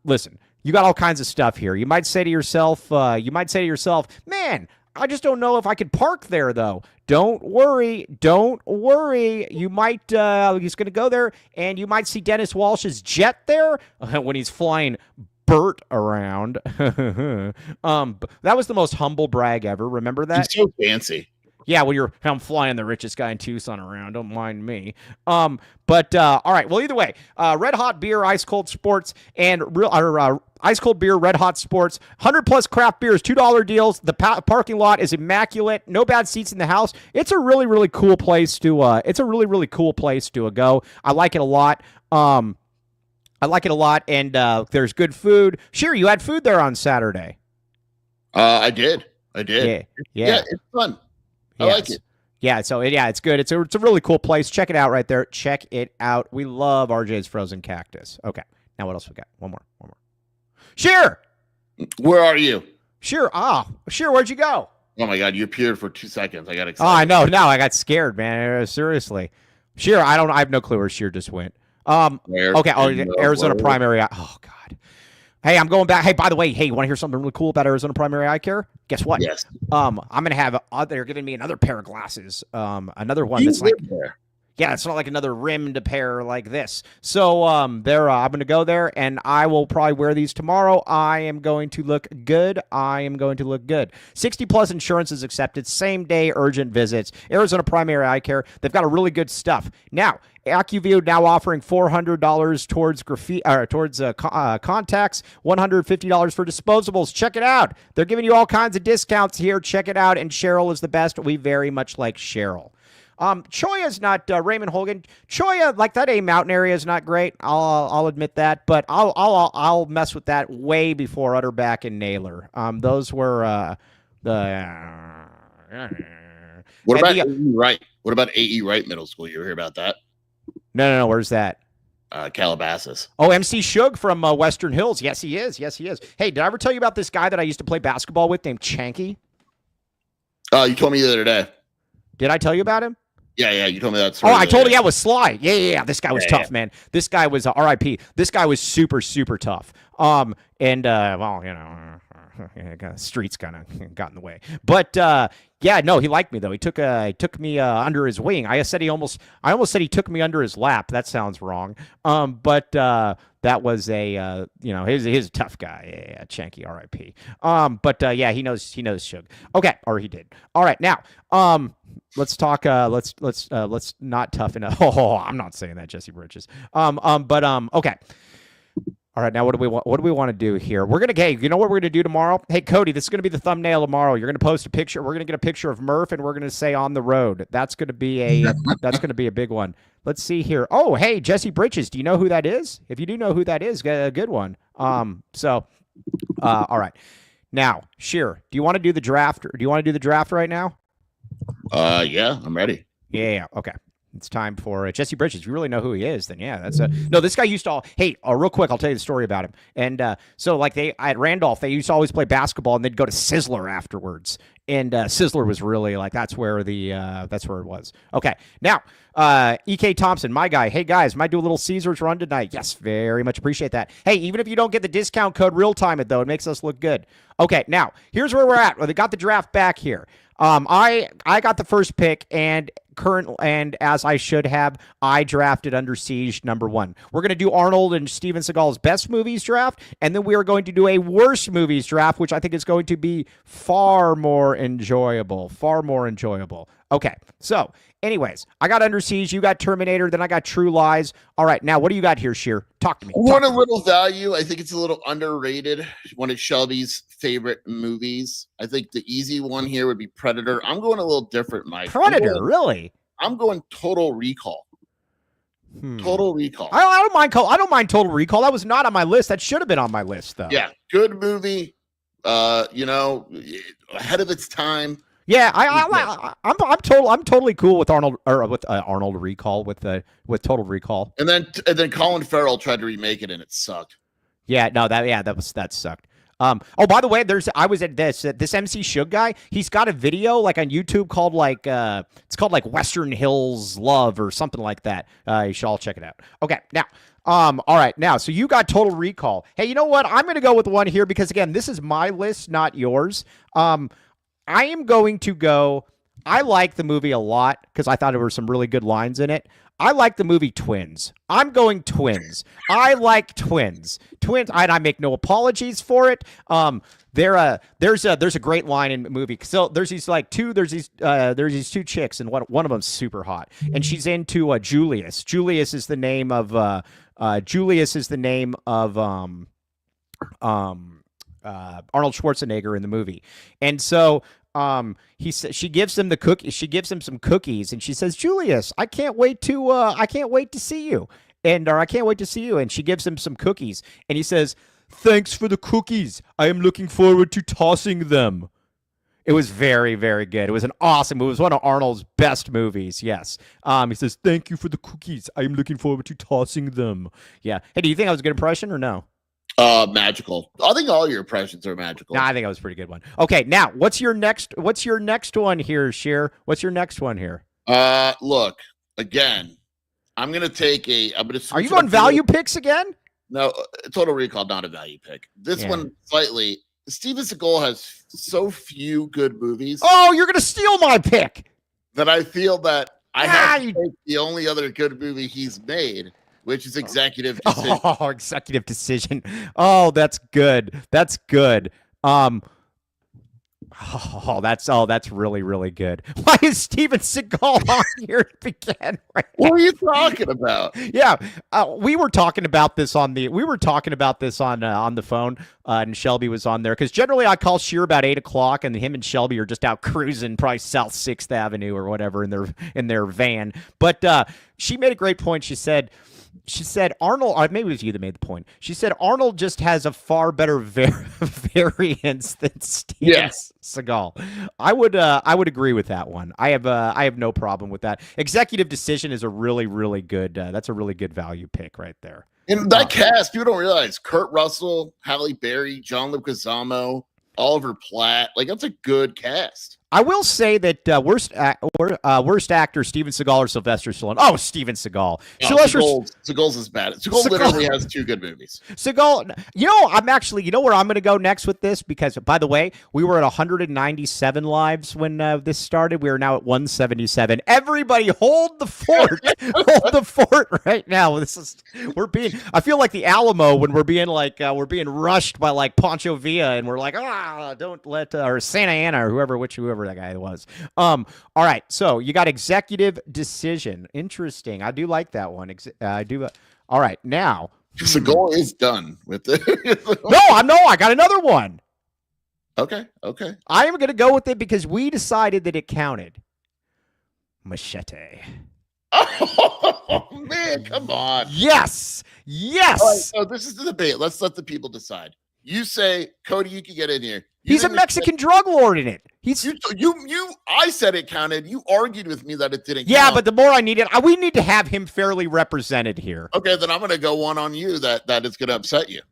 Listen, you got all kinds of stuff here. You might say to yourself, man, I just don't know if I could park there though. Don't worry. You might he's going to go there, and you might see Dennis Walsh's jet there when he's flying Bert around. That was the most humble brag ever. Remember that? He's so fancy. Yeah, when I'm flying the richest guy in Tucson around. Don't mind me. But all right. Well, either way, red hot beer, ice cold sports, and ice cold beer, red hot sports, 100+ craft beers, $2 deals. The parking lot is immaculate. No bad seats in the house. It's a really really cool place to. It's a really really cool place to go. I like it a lot. And there's good food. Sure, you had food there on Saturday. I did. Yeah. It's fun. I like it. Yeah, so it's good. It's a really cool place. Check it out right there. Check it out. We love RJ's Frozen Cactus. Okay, now what else we got? One more. Sheer! Where are you? Sheer, where'd you go? Oh my God, you appeared for 2 seconds. I got excited. Oh, I know. Now I got scared, man. Seriously. Sheer, I have no clue where Sheer just went. Okay, Arizona Primary. Oh God. Hey, I'm going back. Hey, by the way, you want to hear something really cool about Arizona Primary Eye Care? Guess what? Yes. I'm gonna have. They're giving me another pair of glasses. Another one You that's like. there. Yeah, it's not like another rimmed pair like this. So I'm going to go there, and I will probably wear these tomorrow. I am going to look good. 60+ insurance is accepted. Same day urgent visits. Arizona Primary Eye Care. They've got a really good stuff. Now, AccuView now offering $400 towards contacts, $150 for disposables. Check it out. They're giving you all kinds of discounts here. Check it out. And Cheryl is the best. We very much like Cheryl. Choya's not Raymond Hogan. Choya, like that A Mountain area is not great. I'll admit that, but I'll mess with that way before Utterback and Naylor. Those were the. What about AE Wright? What about AE Wright Middle School? You ever hear about that? No. Where's that? Calabasas. Oh, MC Shug from Western Hills. Yes, he is. Hey, did I ever tell you about this guy that I used to play basketball with named Chanky? You told me the other day. Did I tell you about him? Yeah, you told me that story. Oh, I told you, yeah, with Sly. Yeah. This guy was tough, man. This guy was RIP. This guy was super, super tough. Streets kind of got in the way. But he liked me though. He took me under his wing. I almost said he took me under his lap. That sounds wrong. But that was he's a tough guy. Yeah, Chanky, RIP. He knows Shug. Okay, or he did. All right, now let's talk. Let's not toughen up. Oh, I'm not saying that, Jesse Bridges. Okay. All right, now what do we want to do here? We're gonna, you know what we're gonna do tomorrow? Hey, Cody, this is gonna be the thumbnail tomorrow. You're gonna post a picture. We're gonna get a picture of Murph, and we're gonna say "on the road." That's gonna be a big one. Let's see here. Oh, hey, Jesse Bridges. Do you know who that is? If you do know who that is, a good one. All right. Now, Sheer, do you want to do the draft? Or do you want to do the draft right now? Yeah, I'm ready. Yeah. Okay. It's time for Jesse Bridges. If you really know who he is, then yeah, that's no. This guy used to real quick. I'll tell you the story about him. And so like at Randolph, they used to always play basketball, and they'd go to Sizzler afterwards. And Sizzler was really like that's where it was. Okay, now E.K. Thompson, my guy. Hey guys, might do a little Caesars run tonight. Yes, very much appreciate that. Hey, even if you don't get the discount code, real time it though. It makes us look good. Okay, now here's where we're at. Well, they got the draft back here. I got the first pick, and as I should have, I drafted Under Siege #1. We're going to do Arnold and Steven Seagal's best movies draft, and then we are going to do a worst movies draft, which I think is going to be far more enjoyable. Okay, so anyways, I got Under Siege, you got Terminator, then I got True Lies. All right, now what do you got here, Sheer? Talk to me. One a little value. I think it's a little underrated. One of Shelby's favorite movies. I think the easy one here would be Predator. I'm going a little different, Mike. Predator, really? I'm going Total Recall. Total Recall. I don't mind Total Recall. That was not on my list. That should have been on my list, though. Yeah, good movie. Ahead of its time. Yeah, I'm totally cool with Arnold Arnold Recall with Total Recall. And then Colin Farrell tried to remake it and it sucked. Yeah, no, that sucked. By the way, I was at this MC Shug guy. He's got a video like on YouTube called it's called Western Hills Love or something like that. You should all check it out. Okay, now. All right, now, so you got Total Recall. Hey, you know what? I'm going to go with one here because again, this is my list, not yours. I am going to go I like the movie a lot because I thought there were some really good lines in it. I like the movie Twins. I'm going Twins. I like Twins. Twins. I make no apologies for it. There's a great line in the movie. So there's these two chicks, and one of them's super hot, and she's into Julius. Julius is the name of Arnold Schwarzenegger in the movie, and so she gives him some cookies, and she says, Julius, I can't wait to see you, and she gives him some cookies, and he says, thanks for the cookies. I am looking forward to tossing them. It was very, very good. It was an awesome movie. It was one of Arnold's best movies. Yes. He says, thank you for the cookies. I am looking forward to tossing them. Yeah. Hey, do you think that was a good impression or no? Magical. I think all your impressions are magical. No, I think that was a pretty good one. Okay, now what's your next one here, Sheer? What's your next one here? Look, again, I'm gonna Are you going value picks again? No, Total Recall, not a value pick. This one slightly. Steven Seagal has so few good movies. Oh, you're gonna steal my pick. That I feel that I have to take the only other good movie he's made, which is Executive Decision. Oh, Executive Decision. Oh, that's good. That's good. That's really, really good. Why is Steven Seagal on here to begin? What are you talking about? Yeah, we were talking about this on the phone, and Shelby was on there because generally I call Sheer about 8:00, and him and Shelby are just out cruising, probably South 6th Avenue or whatever in their van. But she made a great point. She said Arnold, maybe it was you that made the point. She said Arnold just has a far better variance than Steven Seagal. I would agree with that one. I have no problem with that. Executive Decision is a really, really good. That's a really good value pick right there. In that cast, people don't realize Kurt Russell, Halle Berry, John Leguizamo, Oliver Platt. Like, that's a good cast. I will say that worst actor, Steven Seagal or Sylvester Stallone. Oh, Steven Seagal. Seagal's is bad. Seagal literally has two good movies. Seagal, you know where I'm going to go next with this? Because, by the way, we were at 197 lives when this started. We are now at 177. Everybody hold the fort. Hold the fort right now. I feel like the Alamo when we're being rushed by like Pancho Villa, and we're like, don't let, or Santa Ana or whoever that guy was. All right. So you got Executive Decision. Interesting. I do like that one. I do. All right. Now Seagal is done with it. I got another one. Okay. I am going to go with it because we decided that it counted. Machete. Oh man, come on. Yes. All right, so this is the debate. Let's let the people decide. You say, Cody, you can get in here. He's a Mexican drug lord in it. I said it counted. You argued with me that it didn't count. Yeah, but the more I need it, we need to have him fairly represented here. Okay, then I'm going to go one on you that is going to upset you.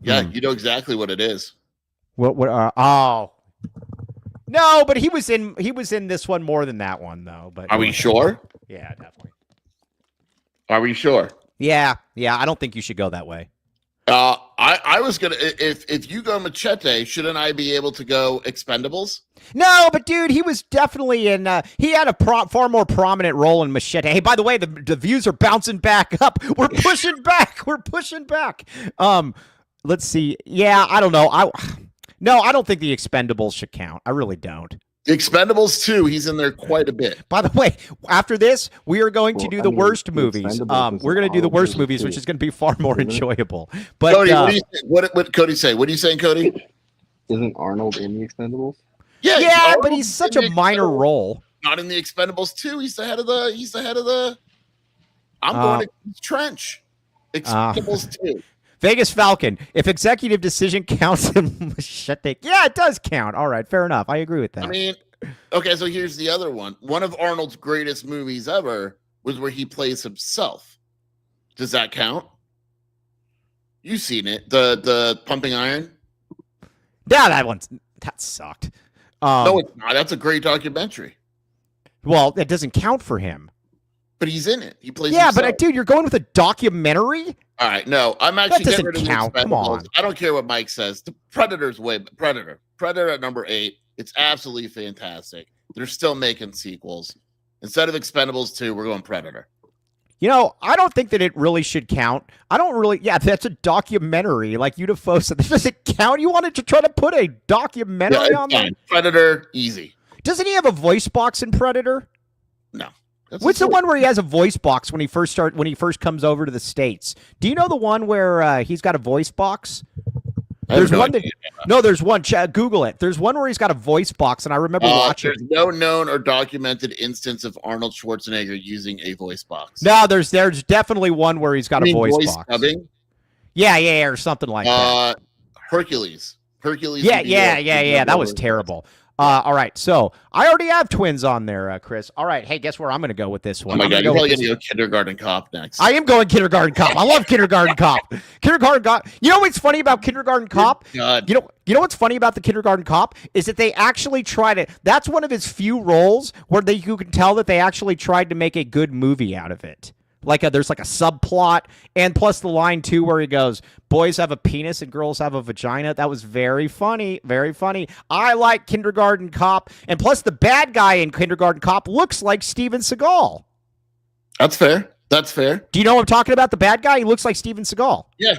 Yeah, you know exactly what it is. No, but he was in this one more than that one though. But are we sure? Yeah, definitely. Are we sure? Yeah. I don't think you should go that way. I was gonna if you go Machete, shouldn't I be able to go Expendables? No, but dude, he was definitely in. He had a far more prominent role in Machete. Hey, by the way, the views are bouncing back up. We're pushing back. Let's see. Yeah, I don't know. I don't think the Expendables should count. I really don't. The Expendables 2, he's in there quite a bit. By the way, after this, we are going to do the worst movies. We're going to do the worst movies, which is going to be far more enjoyable. But Cody, what did Cody say? What are you saying, Cody? Isn't Arnold in the Expendables? Yeah, but he's such a minor role. Not in the Expendables 2. He's the head of the. I'm going to Trench. Expendables 2. Vegas Falcon. If Executive Decision counts in Machete, yeah, it does count. All right, fair enough. I agree with that. I mean, okay, so here's the other one. One of Arnold's greatest movies ever was where he plays himself. Does that count? You've seen it. The Pumping Iron? Yeah, that sucked. No, it's not. That's a great documentary. Well, it doesn't count for him. But he's in it. He plays himself. but dude, you're going with a documentary? All right, no, I'm actually that doesn't count. Come on. I don't care what Mike says. The Predator's Predator at number 8. It's absolutely fantastic. They're still making sequels. Instead of Expendables 2, we're going Predator. I don't think that it really should count. That's a documentary. Like Unifosa. Does it count? You wanted to try to put a documentary on there? Predator, easy. Doesn't he have a voice box in Predator? No. What's the one where he has a voice box when he first comes over to the States? Do you know the one where he's got a voice box? There's one that there's one. Google it. There's one where he's got a voice box, and I remember watching. There's no known or documented instance of Arnold Schwarzenegger using a voice box. No, there's definitely one where he's got a voice box. Dubbing? Yeah, or something like that. Hercules. Yeah. That was terrible. All right, so I already have twins on there, Chris. All right, hey, guess where I'm going to go with this one? Oh my God, you're probably going to go Kindergarten Cop next. I am going Kindergarten Cop. I love Kindergarten Cop. Kindergarten Cop. You know what's funny about Kindergarten Cop? God. You know what's funny about the Kindergarten Cop is that they actually tried it. That's one of his few roles where you can tell that they actually tried to make a good movie out of it. There's a subplot, and plus the line too where he goes, boys have a penis and girls have a vagina. That was very funny, very funny. I like Kindergarten Cop, and plus the bad guy in Kindergarten Cop looks like Steven Seagal. That's fair. Do you know what I'm talking about? The bad guy? He looks like Steven Seagal. Yeah.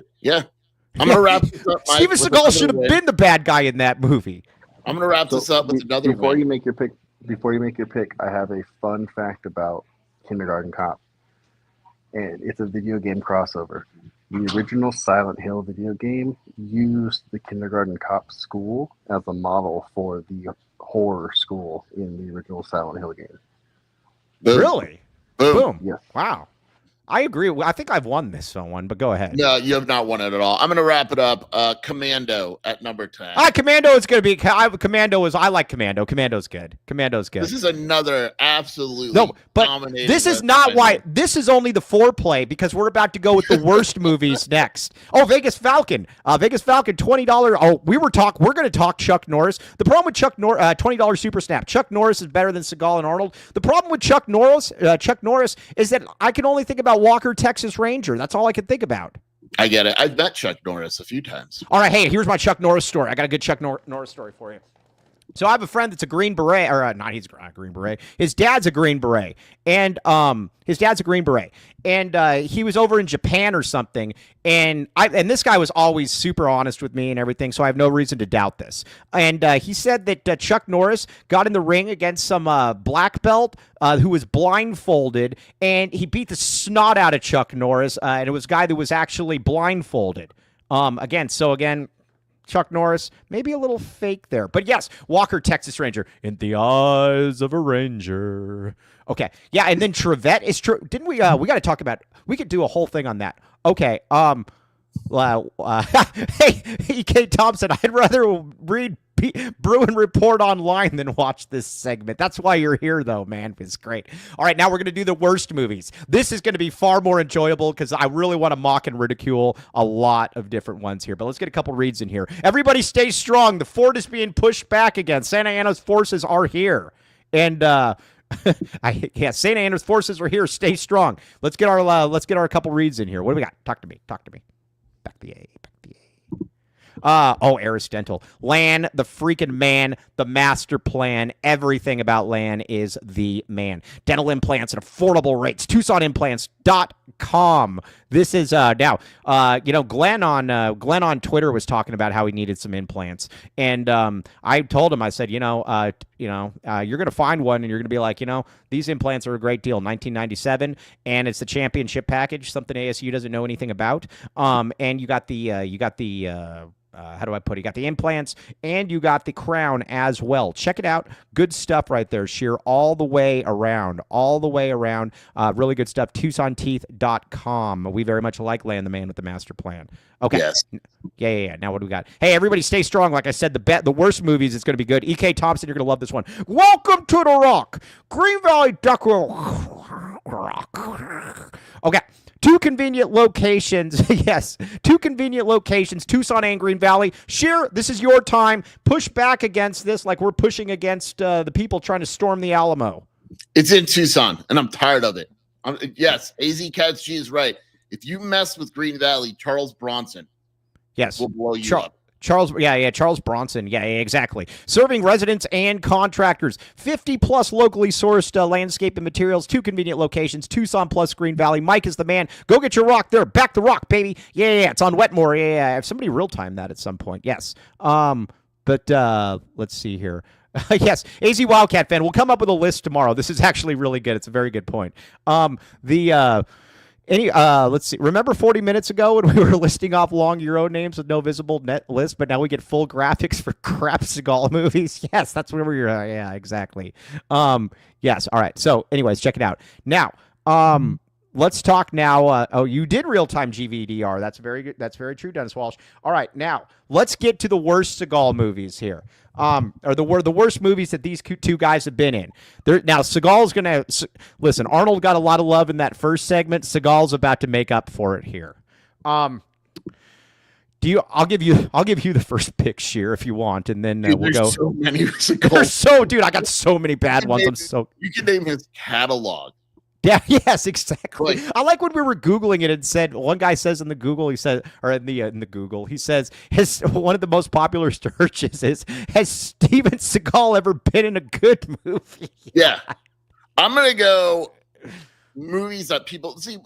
I'm going to wrap this up, Mike, Steven Seagal should have been the bad guy in that movie. I'm going to wrap this up with another Before you make your pick, I have a fun fact about Kindergarten Cop. And it's a video game crossover. The original Silent Hill video game used the Kindergarten Cop school as a model for the horror school in the original Silent Hill game. Boom. Really? Boom. Yes. Wow. I agree. I think I've won this one, but go ahead. No, you have not won it at all. I'm going to wrap it up. Commando at number 10. Commando is going to be. I like Commando. Commando's good. This is another absolutely dominating. This is not why. This is only the foreplay because we're about to go with the worst movies next. Oh, Vegas Falcon. $20. Oh, we're going to talk Chuck Norris. The problem with $20 Super Snap. Chuck Norris is better than Seagal and Arnold. The problem with Chuck Norris is that I can only think about Walker, Texas Ranger. That's all I can think about. I get it. I've met Chuck Norris a few times. All right, hey, here's my Chuck Norris story. I got a good Chuck Norris story for you. So I have a friend that's a Green Beret, or not, he's a Green Beret. His dad's a Green Beret, and he was over in Japan or something, and this guy was always super honest with me and everything, so I have no reason to doubt this. And he said that Chuck Norris got in the ring against some black belt who was blindfolded, and he beat the snot out of Chuck Norris, and it was a guy that was actually blindfolded. Again. Chuck Norris, maybe a little fake there. But yes, Walker, Texas Ranger, in the eyes of a ranger. Okay. Yeah, and then Trevette is true. Didn't we got to talk about, we could do a whole thing on that. Okay. Hey, E.K. Thompson, I'd rather read Bruin Report online than watch this segment. That's why you're here, though, man. It's great. All right, now we're going to do the worst movies. This is going to be far more enjoyable because I really want to mock and ridicule a lot of different ones here. But let's get a couple reads in here. Everybody stay strong. The fort is being pushed back again. Santa Ana's forces are here. And Santa Ana's forces are here. Stay strong. Let's get our couple reads in here. What do we got? Talk to me. Back the A. Eris Dental. Lan, the freaking man, the master plan. Everything about Lan is the man. Dental implants at affordable rates. TucsonImplants.com. This is now. Glenn on Twitter was talking about how he needed some implants, and I told him, I said, you're going to find one, and you're going to be like, these implants are a great deal. $19.97, and it's the championship package, something ASU doesn't know anything about. And you got the how do I put it? You got the implants and you got the crown as well. Check it out. Good stuff right there, Sheer, all the way around. Really good stuff. TucsonTeeth.com. We very much like Lan, the man with the master plan. Okay. Yes. Yeah. Now what do we got? Hey, everybody stay strong. Like I said, the worst movies, it's going to be good. E.K. Thompson, you're going to love this one. Welcome to the Rock. Green Valley Duck Rock. Okay. Two convenient locations. Yes. Two convenient locations. Tucson and Green Valley. Sheer, this is your time. Push back against this like we're pushing against the people trying to storm the Alamo. It's in Tucson, and I'm tired of it. Yes, AZ Cats G is right. If you mess with Green Valley, Charles Bronson will blow you up. Charles Bronson. Yeah, exactly. Serving residents and contractors. 50 plus locally sourced landscape and materials, 2 convenient locations, Tucson plus Green Valley. Mike is the man. Go get your rock there. Back the rock, baby. Yeah. It's on Wetmore. Yeah. Have somebody real time that at some point. Yes. But let's see here. Yes, AZ Wildcat fan. We'll come up with a list tomorrow. This is actually really good. It's a very good point. Let's see. Remember 40 minutes ago when we were listing off long Euro names with no visible net list, but now we get full graphics for crap Seagal movies? Yes, that's where we're. Yeah, exactly. Yes. All right. So, anyways, check it out. Now, let's talk now. You did real-time GVDR. That's very good. That's very true, Dennis Walsh. All right. Now, let's get to the worst Seagal movies here. Or the worst movies that these two guys have been in. Now, Seagal's going to listen. Arnold got a lot of love in that first segment. Seagal's about to make up for it here. I'll give you the first pick, Sheer, if you want, and then we'll go. So many Seagals. Dude, I got so many bad ones. You can name his catalog. Yeah, yes, exactly. Like, I like when we were Googling it and said, one guy says in the Google, he said, or in the Google, he says, one of the most popular searches is, has Steven Seagal ever been in a good movie? Yeah. I'm going to go movies that people see.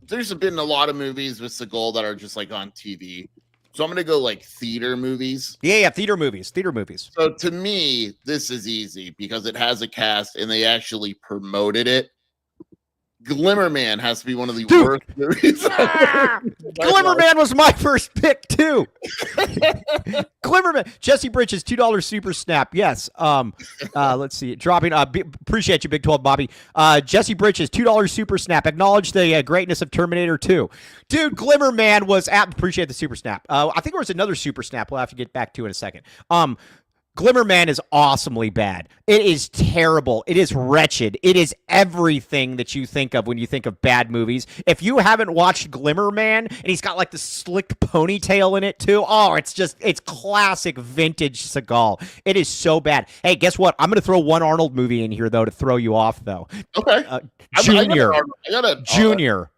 There's been a lot of movies with Seagal that are just like on TV. So I'm going to go like theater movies. Yeah, theater movies. So to me, this is easy because it has a cast and they actually promoted it. Glimmer Man has to be one of the worst movies. Glimmer Man was my first pick too. Glimmer Man. Jesse Bridges, $2 super snap. Yes. Let's see. Dropping. Appreciate you, Big 12 Bobby. Jesse Bridges, $2 super snap. Acknowledge the greatness of Terminator 2. Dude, Glimmer Man was appreciate the super snap. I think there was another super snap. We'll have to get back to in a second. Glimmer Man is awesomely bad. It is terrible. It is wretched. It is everything that you think of when you think of bad movies. If you haven't watched Glimmer Man, and he's got like the slicked ponytail in it too, it's classic vintage Seagal. It is so bad. Hey, guess what? I'm going to throw one Arnold movie in here, though, to throw you off, though. Okay. Junior. Junior.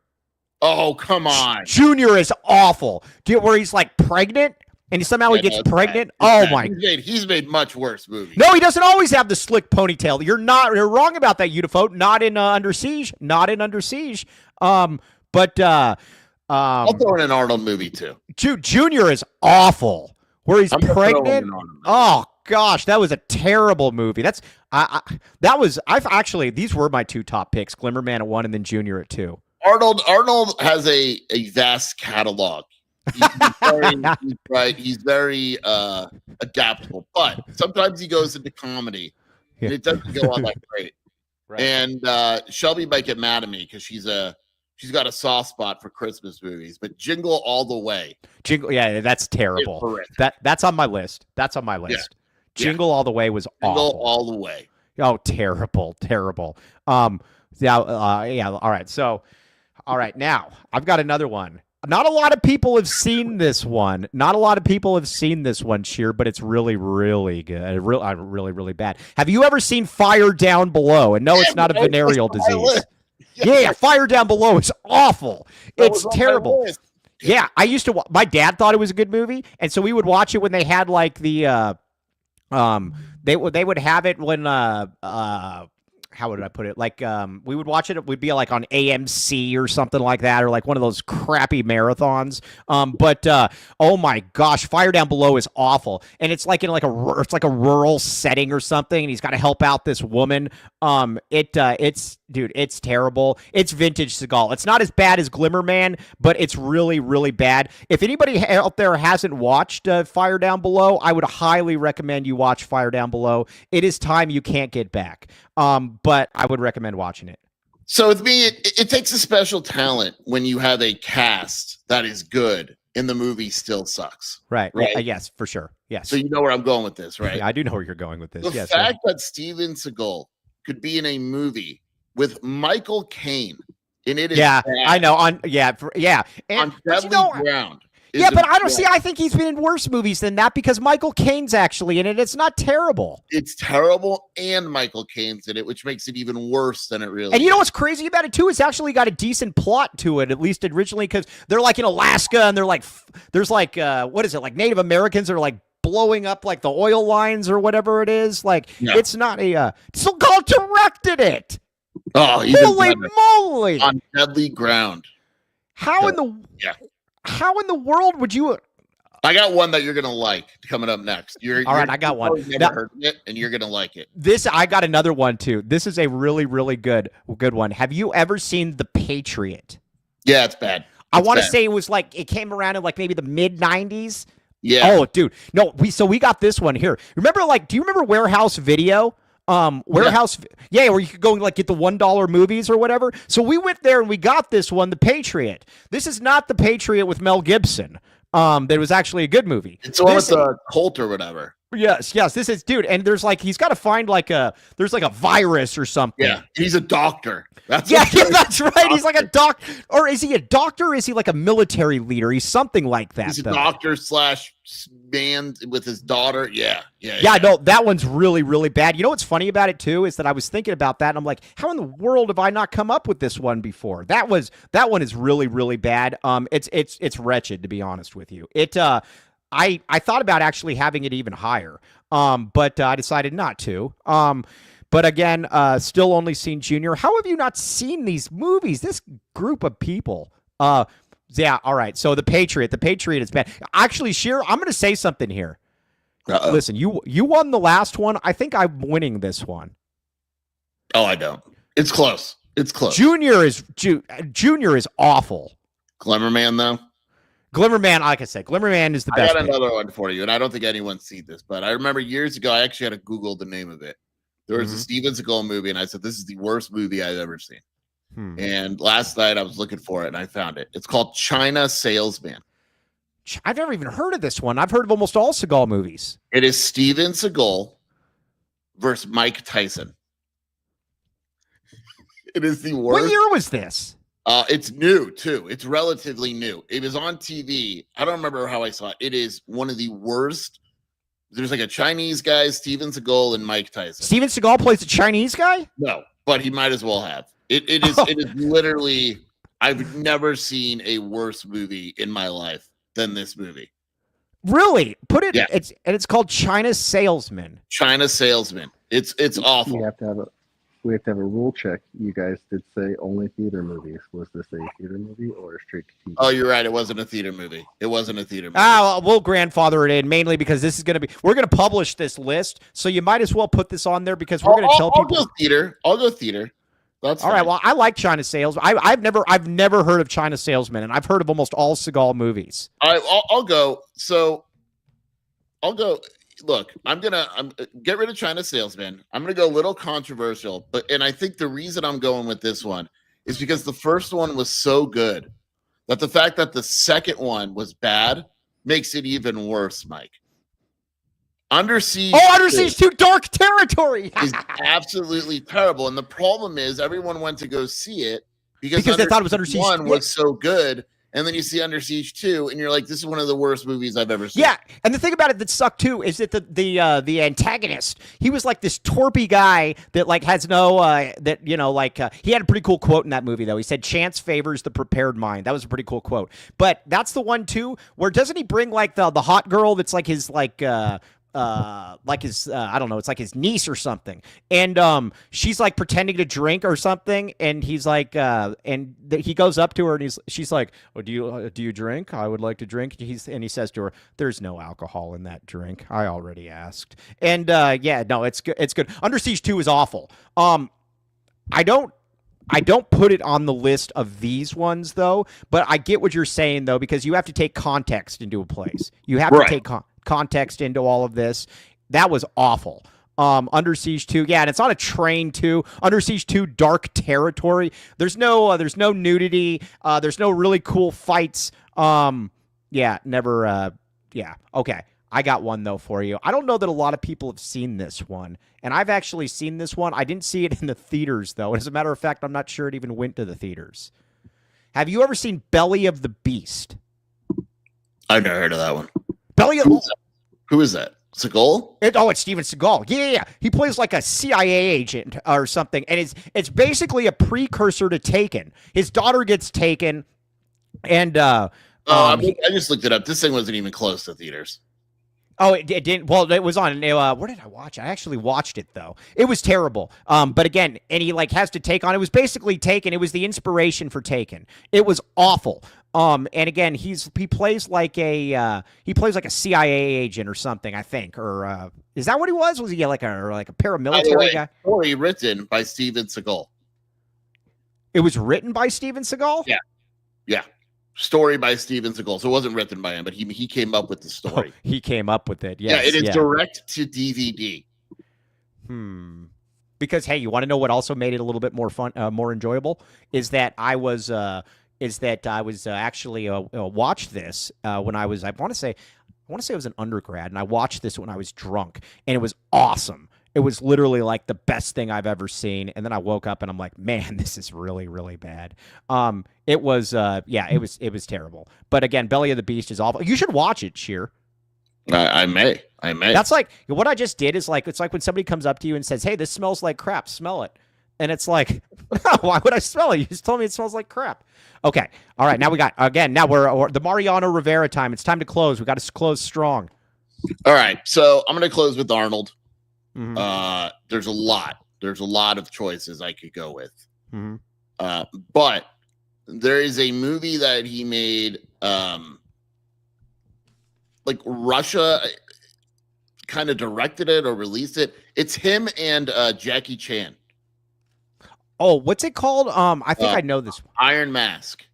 Oh, come on. Junior is awful. Where he's like pregnant? And somehow he gets pregnant. My! He's made much worse movies. No, he doesn't always have the slick ponytail. You're wrong about that, Unifote. Not in Under Siege. I'll throw in an Arnold movie too. Junior is awful. Where he's pregnant. Oh gosh, that was a terrible movie. These were my two top picks: Glimmer Man at 1, and then Junior at 2. Arnold has a vast catalog. He's very adaptable, but sometimes he goes into comedy and it doesn't go on that great. Right. And Shelby might get mad at me because she's got a soft spot for Christmas movies, but Jingle All the Way. Yeah, that's terrible. That's on my list. Yeah. Jingle All the Way was awful. Jingle All the Way. Oh, terrible. All right. So, all right, now I've got another one. Not a lot of people have seen this one. Sheer, but it's really, really good. Really, really bad. Have you ever seen Fire Down Below? And no, it's not a venereal disease. Yeah, Fire Down Below is awful. It's terrible. Yeah, I used to. My dad thought it was a good movie, and so we would watch it when they had like the, they would have it when how would I put it? Like, we would watch it. It would be like on AMC or something like that, or like one of those crappy marathons. But oh my gosh, Fire Down Below is awful, and it's like in like a rural setting or something, and he's got to help out this woman. It's terrible. It's vintage Seagal. It's not as bad as Glimmer Man, but it's really, really bad. If anybody out there hasn't watched Fire Down Below, I would highly recommend you watch Fire Down Below. It is time you can't get back. But I would recommend watching it. So with me, it takes a special talent when you have a cast that is good and the movie still sucks. Right? Yes, for sure. Yes. So you know where I'm going with this, right? Yeah, I do know where you're going with this. The fact that Steven Seagal could be in a movie with Michael Caine, and it is bad. I know. And on Deadly Ground. Yeah, but I don't see. I think he's been in worse movies than that because Michael Caine's actually in it. It's not terrible. It's terrible, and Michael Caine's in it, which makes it even worse than it really. And you know is. what's crazy about it too? It's actually got a decent plot to it, at least originally, because they're like in Alaska and they're like, there's like, what is it? Like Native Americans are like blowing up like the oil lines or whatever it is. Like it's not a. SoCal directed it. Oh, holy moly! On deadly ground. How in the world would you? I got one that you're gonna like coming up next. All right, I got one. Never heard of it, and you're gonna like it. I got another one too. This is a really, really good one. Have you ever seen The Patriot? Yeah, it's bad. I want to say it was like it came around in like maybe the mid '90s. Yeah. Oh, dude, no. We got this one here. Remember, do you remember Warehouse Video? Warehouse, where you could go and like get the $1 movies or whatever. So we went there and we got this one, The Patriot. This is not The Patriot with Mel Gibson. That was actually a good movie. It's the one with the Colt or whatever. Yes. This is, dude. And there's like, he's got to find there's like a virus or something. Yeah, he's a doctor. That's right. He's like a doc, or is he a doctor? Or is he like a military leader? He's something like that. He's a doctor / man with his daughter. Yeah. No, that one's really, really bad. You know what's funny about it too is that I was thinking about that and I'm like, how in the world have I not come up with this one before? That one is really, really bad. It's wretched, to be honest with you. I thought about actually having it even higher, but I decided not to. But again, still only seen Junior. How have you not seen these movies? This group of people. Yeah, all right. So The Patriot is bad. Actually, Sheer, I'm going to say something here. Uh-oh. Listen, you won the last one. I think I'm winning this one. Oh, I don't. It's close. Junior is awful. Glimmerman, though. Glimmerman, like I said, Glimmerman is the best. I got another one for you, and I don't think anyone's seen this, but I remember years ago, I actually had to Google the name of it. There was a Steven Seagal movie, and I said, this is the worst movie I've ever seen. And last night I was looking for it, and I found it. It's called China Salesman. I've never even heard of this one. I've heard of almost all Seagal movies. It is Steven Seagal versus Mike Tyson. It is the worst. What year was this? It's new, too. It's relatively new. It was on TV. I don't remember how I saw it. It is one of the worst. There's like a Chinese guy, Steven Seagal, and Mike Tyson. Steven Seagal plays a Chinese guy? No, but he might as well have. It is literally, I've never seen a worse movie in my life than this movie. Really? Yeah. It's called China Salesman. China Salesman. It's awful. We have to have a rule check. You guys did say only theater movies. Was this a theater movie or a straight to TV? Oh, you're right. It wasn't a theater movie. We'll grandfather it in mainly because we're going to publish this list. So you might as well put this on there because we're going to tell people. I'll go theater. That's all fine. right. Well, I like China Salesman. I've never heard of China Salesman, and I've heard of almost all Seagal movies. I'll go. So I'll go. Look, I'm get rid of China Salesman. I'm gonna go a little controversial, and I think the reason I'm going with this one is because the first one was so good that the fact that the second one was bad makes it even worse, Mike. Under Siege. Oh, Under Siege 2 Dark Territory is absolutely terrible, and the problem is everyone went to go see it because they thought it was Under Siege 1 was so good. And then you see Under Siege 2, and you're like, this is one of the worst movies I've ever seen. Yeah, and the thing about it that sucked, too, is that the antagonist, he was like this torpy guy that, like, has no, he had a pretty cool quote in that movie, though. He said, chance favors the prepared mind. That was a pretty cool quote. But that's the one, too, where doesn't he bring, like, the hot girl that's, like, his, I don't know, it's like his niece or something, and she's like pretending to drink or something, and he's like he goes up to her and she's like, oh, do you drink? I would like to drink. He says to her, there's no alcohol in that drink, I already asked. And it's good. Under Siege 2 is awful. I don't put it on the list of these ones, though, but I get what you're saying, though, because you have to take context into a place. You have to take context into all of this. That was awful. Under Siege 2, yeah, and it's on a train, too. Under Siege 2, Dark Territory. There's no nudity. There's no really cool fights. Okay. I got one, though, for you. I don't know that a lot of people have seen this one, and I've actually seen this one. I didn't see it in the theaters, though. As a matter of fact, I'm not sure it even went to the theaters. Have you ever seen Belly of the Beast? I've never heard of that one. Belly of Who is that? Seagal? It's Steven Seagal. Yeah. He plays like a CIA agent or something, and it's basically a precursor to Taken. His daughter gets taken, and I just looked it up. This thing wasn't even close to theaters. Oh, it didn't. Well, it was on. Where did I watch it? I actually watched it though. It was terrible. But again, and he like has to take on. It was basically Taken. It was the inspiration for Taken. It was awful. And again, he plays like a CIA agent or something, I think. Or is that what he was? Was he like a paramilitary guy? Story written by Steven Seagal. It was written by Steven Seagal? Yeah. Story by Steven Seagal. So it wasn't written by him, but he came up with the story. Oh, he came up with it. Yes, yeah, it is direct to DVD. Because hey, you want to know what also made it a little bit more fun, more enjoyable? Is that I was actually watched this when I want to say I was an undergrad, and I watched this when I was drunk, and it was awesome. It was literally like the best thing I've ever seen. And then I woke up and I'm like, man, this is really, really bad. It was terrible. But again, Belly of the Beast is awful. You should watch it, Sheer. I may. That's like what I just did is like, it's like when somebody comes up to you and says, hey, this smells like crap. Smell it. And it's like, why would I smell it? You just told me it smells like crap. Okay. All right. Now we're the Mariano Rivera time. It's time to close. We got to close strong. All right. So I'm going to close with Arnold. Mm-hmm. There's a lot of choices I could go with. Mm-hmm. But there is a movie that he made, like Russia kind of directed it or released it. It's him and Jackie Chan. Oh, what's it called? I think I know this one. Iron Mask.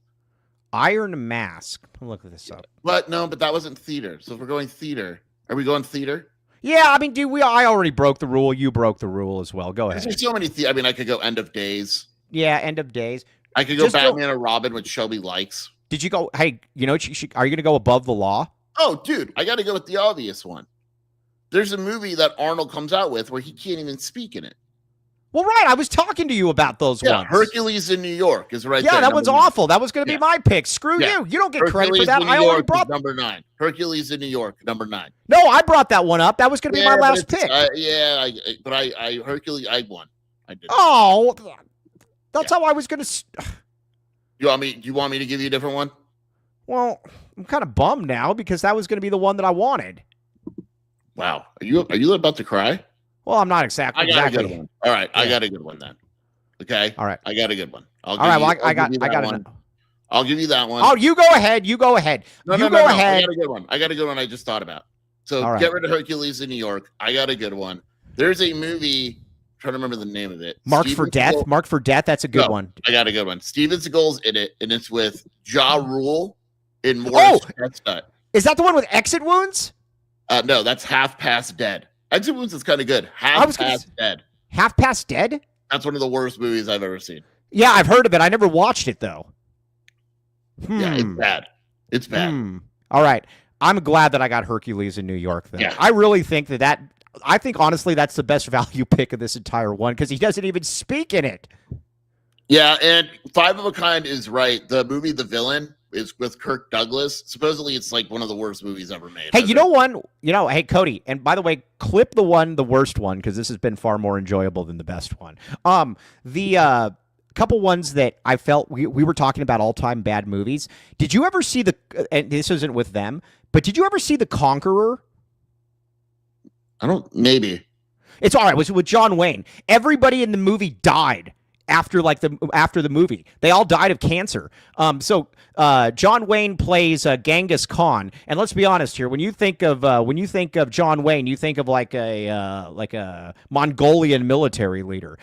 Iron Mask. I'll look this up. But that wasn't theater. So if we're going theater, are we going theater? Yeah, I mean, dude, I already broke the rule. You broke the rule as well. Go ahead. There's so many. I could go End of Days. Yeah, End of Days. I could go Batman and Robin, which Shelby likes. Did you go? Hey, are you going to go Above the Law? Oh, dude, I got to go with the obvious one. There's a movie that Arnold comes out with where he can't even speak in it. Well, right. I was talking to you about those ones. Hercules in New York is right there. Yeah, that one's awful. That was going to be my pick. Screw you. You don't get credit for that. I already brought number 9. Hercules in New York, number 9. No, I brought that one up. That was going to be my last pick. Hercules, I won. I did. Oh, that's how I was going to. Do you want me to give you a different one? Well, I'm kind of bummed now because that was going to be the one that I wanted. Wow. Are you about to cry? Well, I'm not exactly. A good one. All right, yeah. I got a good one then. Okay. All right. I got a good one. I got one. I'll give you that one. Oh, you go ahead. You go ahead. No, go ahead. I got a good one. I just thought about. So get rid of Hercules in New York. I got a good one. There's a movie. I'm trying to remember the name of it. Marked for Death. Marked for Death. That's a good one. I got a good one. Steven Seagal's in it, and it's with Ja Rule in Morris Chestnut. Is that the one with exit wounds? No, that's Half Past Dead. Exit Wounds is kind of good. Half Past Dead. Half Past Dead? That's one of the worst movies I've ever seen. Yeah, I've heard of it. I never watched it, though. Yeah, it's bad. It's bad. All right. I'm glad that I got Hercules in New York, then. Yeah. I really think I think, honestly, that's the best value pick of this entire one because he doesn't even speak in it. Yeah, and Five of a Kind is right. The movie The Villain is with Kirk Douglas. Supposedly, it's like one of the worst movies ever made. Hey, hey, Cody, and by the way, clip the worst one, because this has been far more enjoyable than the best one. The couple ones that I felt we were talking about all-time bad movies. Did you ever see and this isn't with them, but did you ever see The Conqueror? Maybe. It's all right. It was with John Wayne. Everybody in the movie died. After the movie, they all died of cancer. So John Wayne plays Genghis Khan, and let's be honest here. When you think of John Wayne, you think of like a Mongolian military leader.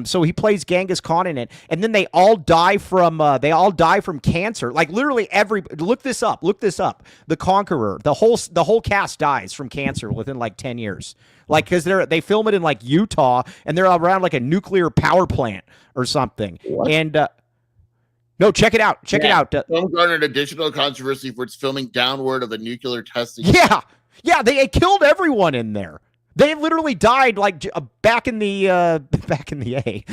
So he plays Genghis Khan in it, and then they all die from cancer. Like literally look this up. The Conqueror. The whole cast dies from cancer within like 10 years. Like, because they film it in like Utah, and they're around like a nuclear power plant or something. What? And no, check it out. Check it out. Film garnered additional controversy for its filming downward of a nuclear testing. Yeah, they killed everyone in there. They literally died like back in the A.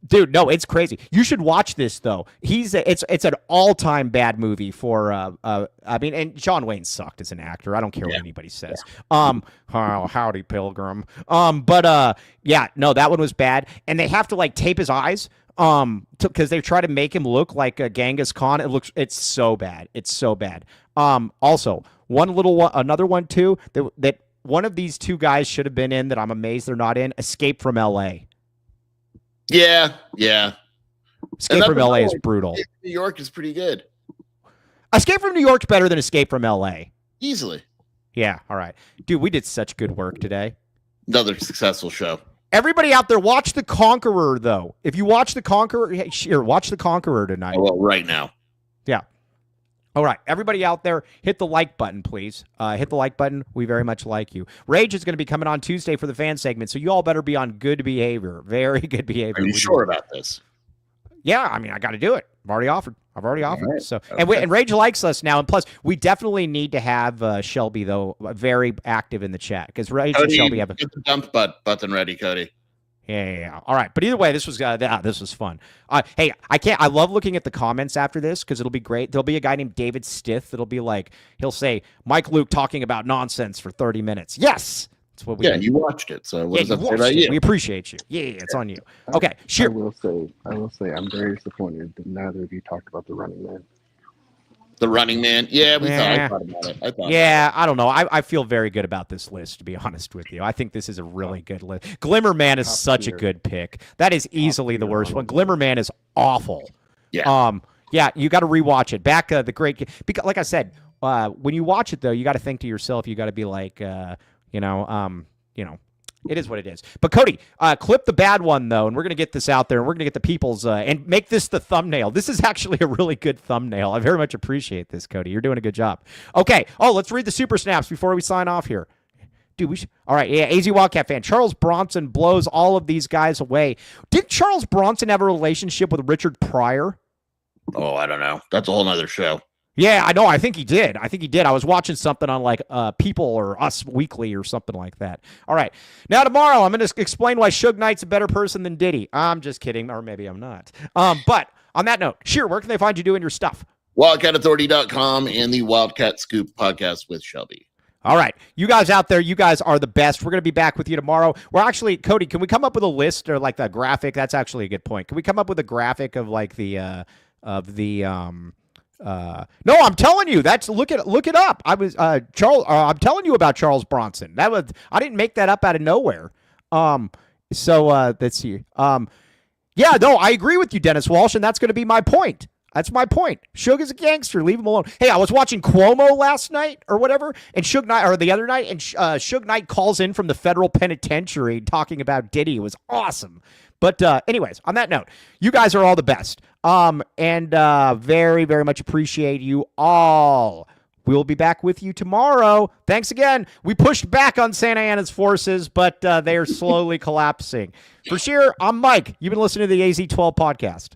Dude, no, it's crazy. You should watch this though. It's an all-time bad movie for I mean, and John Wayne sucked as an actor. I don't care what anybody says. Oh, howdy Pilgrim. Yeah, no, that one was bad. And they have to like tape his eyes because they try to make him look like a Genghis Khan. It's so bad. It's so bad. Also, another one too that one of these two guys should have been in that I'm amazed they're not in. Escape from L.A. Yeah. Escape from LA is brutal. New York is pretty good. Escape from New York's better than Escape from LA. Easily. Yeah, all right. Dude, we did such good work today. Another successful show. Everybody out there, watch The Conqueror, though. If you watch The Conqueror, here, watch The Conqueror tonight. Well, right now. Yeah. All right. Everybody out there, hit the like button, please. Hit the like button. We very much like you. Rage is going to be coming on Tuesday for the fan segment, so you all better be on good behavior. Very good behavior. Are you sure about this? Yeah, I mean, I got to do it. I've already offered. Right. So, okay. and Rage likes us now, and plus, we definitely need to have Shelby though very active in the chat because Rage Cody, and Shelby have get the dump button ready, Cody. Yeah. All right, but either way, this was fun. Hey, I love looking at the comments after this because it'll be great. There'll be a guy named David Stith that'll be like, he'll say Mike Luke talking about nonsense for 30 minutes. Yes. That's what we do. You watched it. So what does that say about you? We appreciate you. Yeah, it's on you. Okay, sure. I will say I'm very disappointed that neither of you talked about the running man. The running man. Yeah, I thought about it. I don't know. I feel very good about this list, to be honest with you. I think this is a really good list. Glimmer Man is such a good pick. That is easily the worst one. Glimmer Man is awful. Yeah. Yeah, you got to rewatch it. Back the great because like I said, when you watch it though, you got to think to yourself, you got to be like it is what it is. But Cody, clip the bad one though, and we're gonna get this out there, and we're gonna get the people's and make this the thumbnail. This is actually a really good thumbnail. I very much appreciate this, Cody. You're doing a good job. Okay. Oh, let's read the super snaps before we sign off here. Dude, we should. All right, yeah. AZ Wildcat fan Charles Bronson blows all of these guys away. Did Charles Bronson have a relationship with Richard Pryor? Oh, I don't know. That's a whole nother show. Yeah, I know. I think he did. I was watching something on like People or Us Weekly or something like that. All right. Now tomorrow I'm going to explain why Suge Knight's a better person than Diddy. I'm just kidding, or maybe I'm not. But on that note, Sheer, where can they find you doing your stuff? WildcatAuthority.com and the Wildcat Scoop podcast with Shelby. All right. You guys out there, you guys are the best. We're going to be back with you tomorrow. We're actually, Cody, can we come up with a list or like the graphic? That's actually a good point. Can we come up with a graphic of like no, I'm telling you, look it up. I'm telling you about Charles Bronson. I didn't make that up out of nowhere. Let's see. Yeah, no, I agree with you, Dennis Walsh, and that's going to be my point. That's my point. Suge is a gangster. Leave him alone. Hey, I was watching Cuomo last night or whatever, and the other night, and Suge Knight calls in from the federal penitentiary talking about Diddy. It was awesome. But anyways, on that note, you guys are all the best. And very, very much appreciate you all. We'll be back with you tomorrow. Thanks again. We pushed back on Santa Ana's forces, but they are slowly collapsing. For sure, I'm Mike. You've been listening to the AZ12 podcast.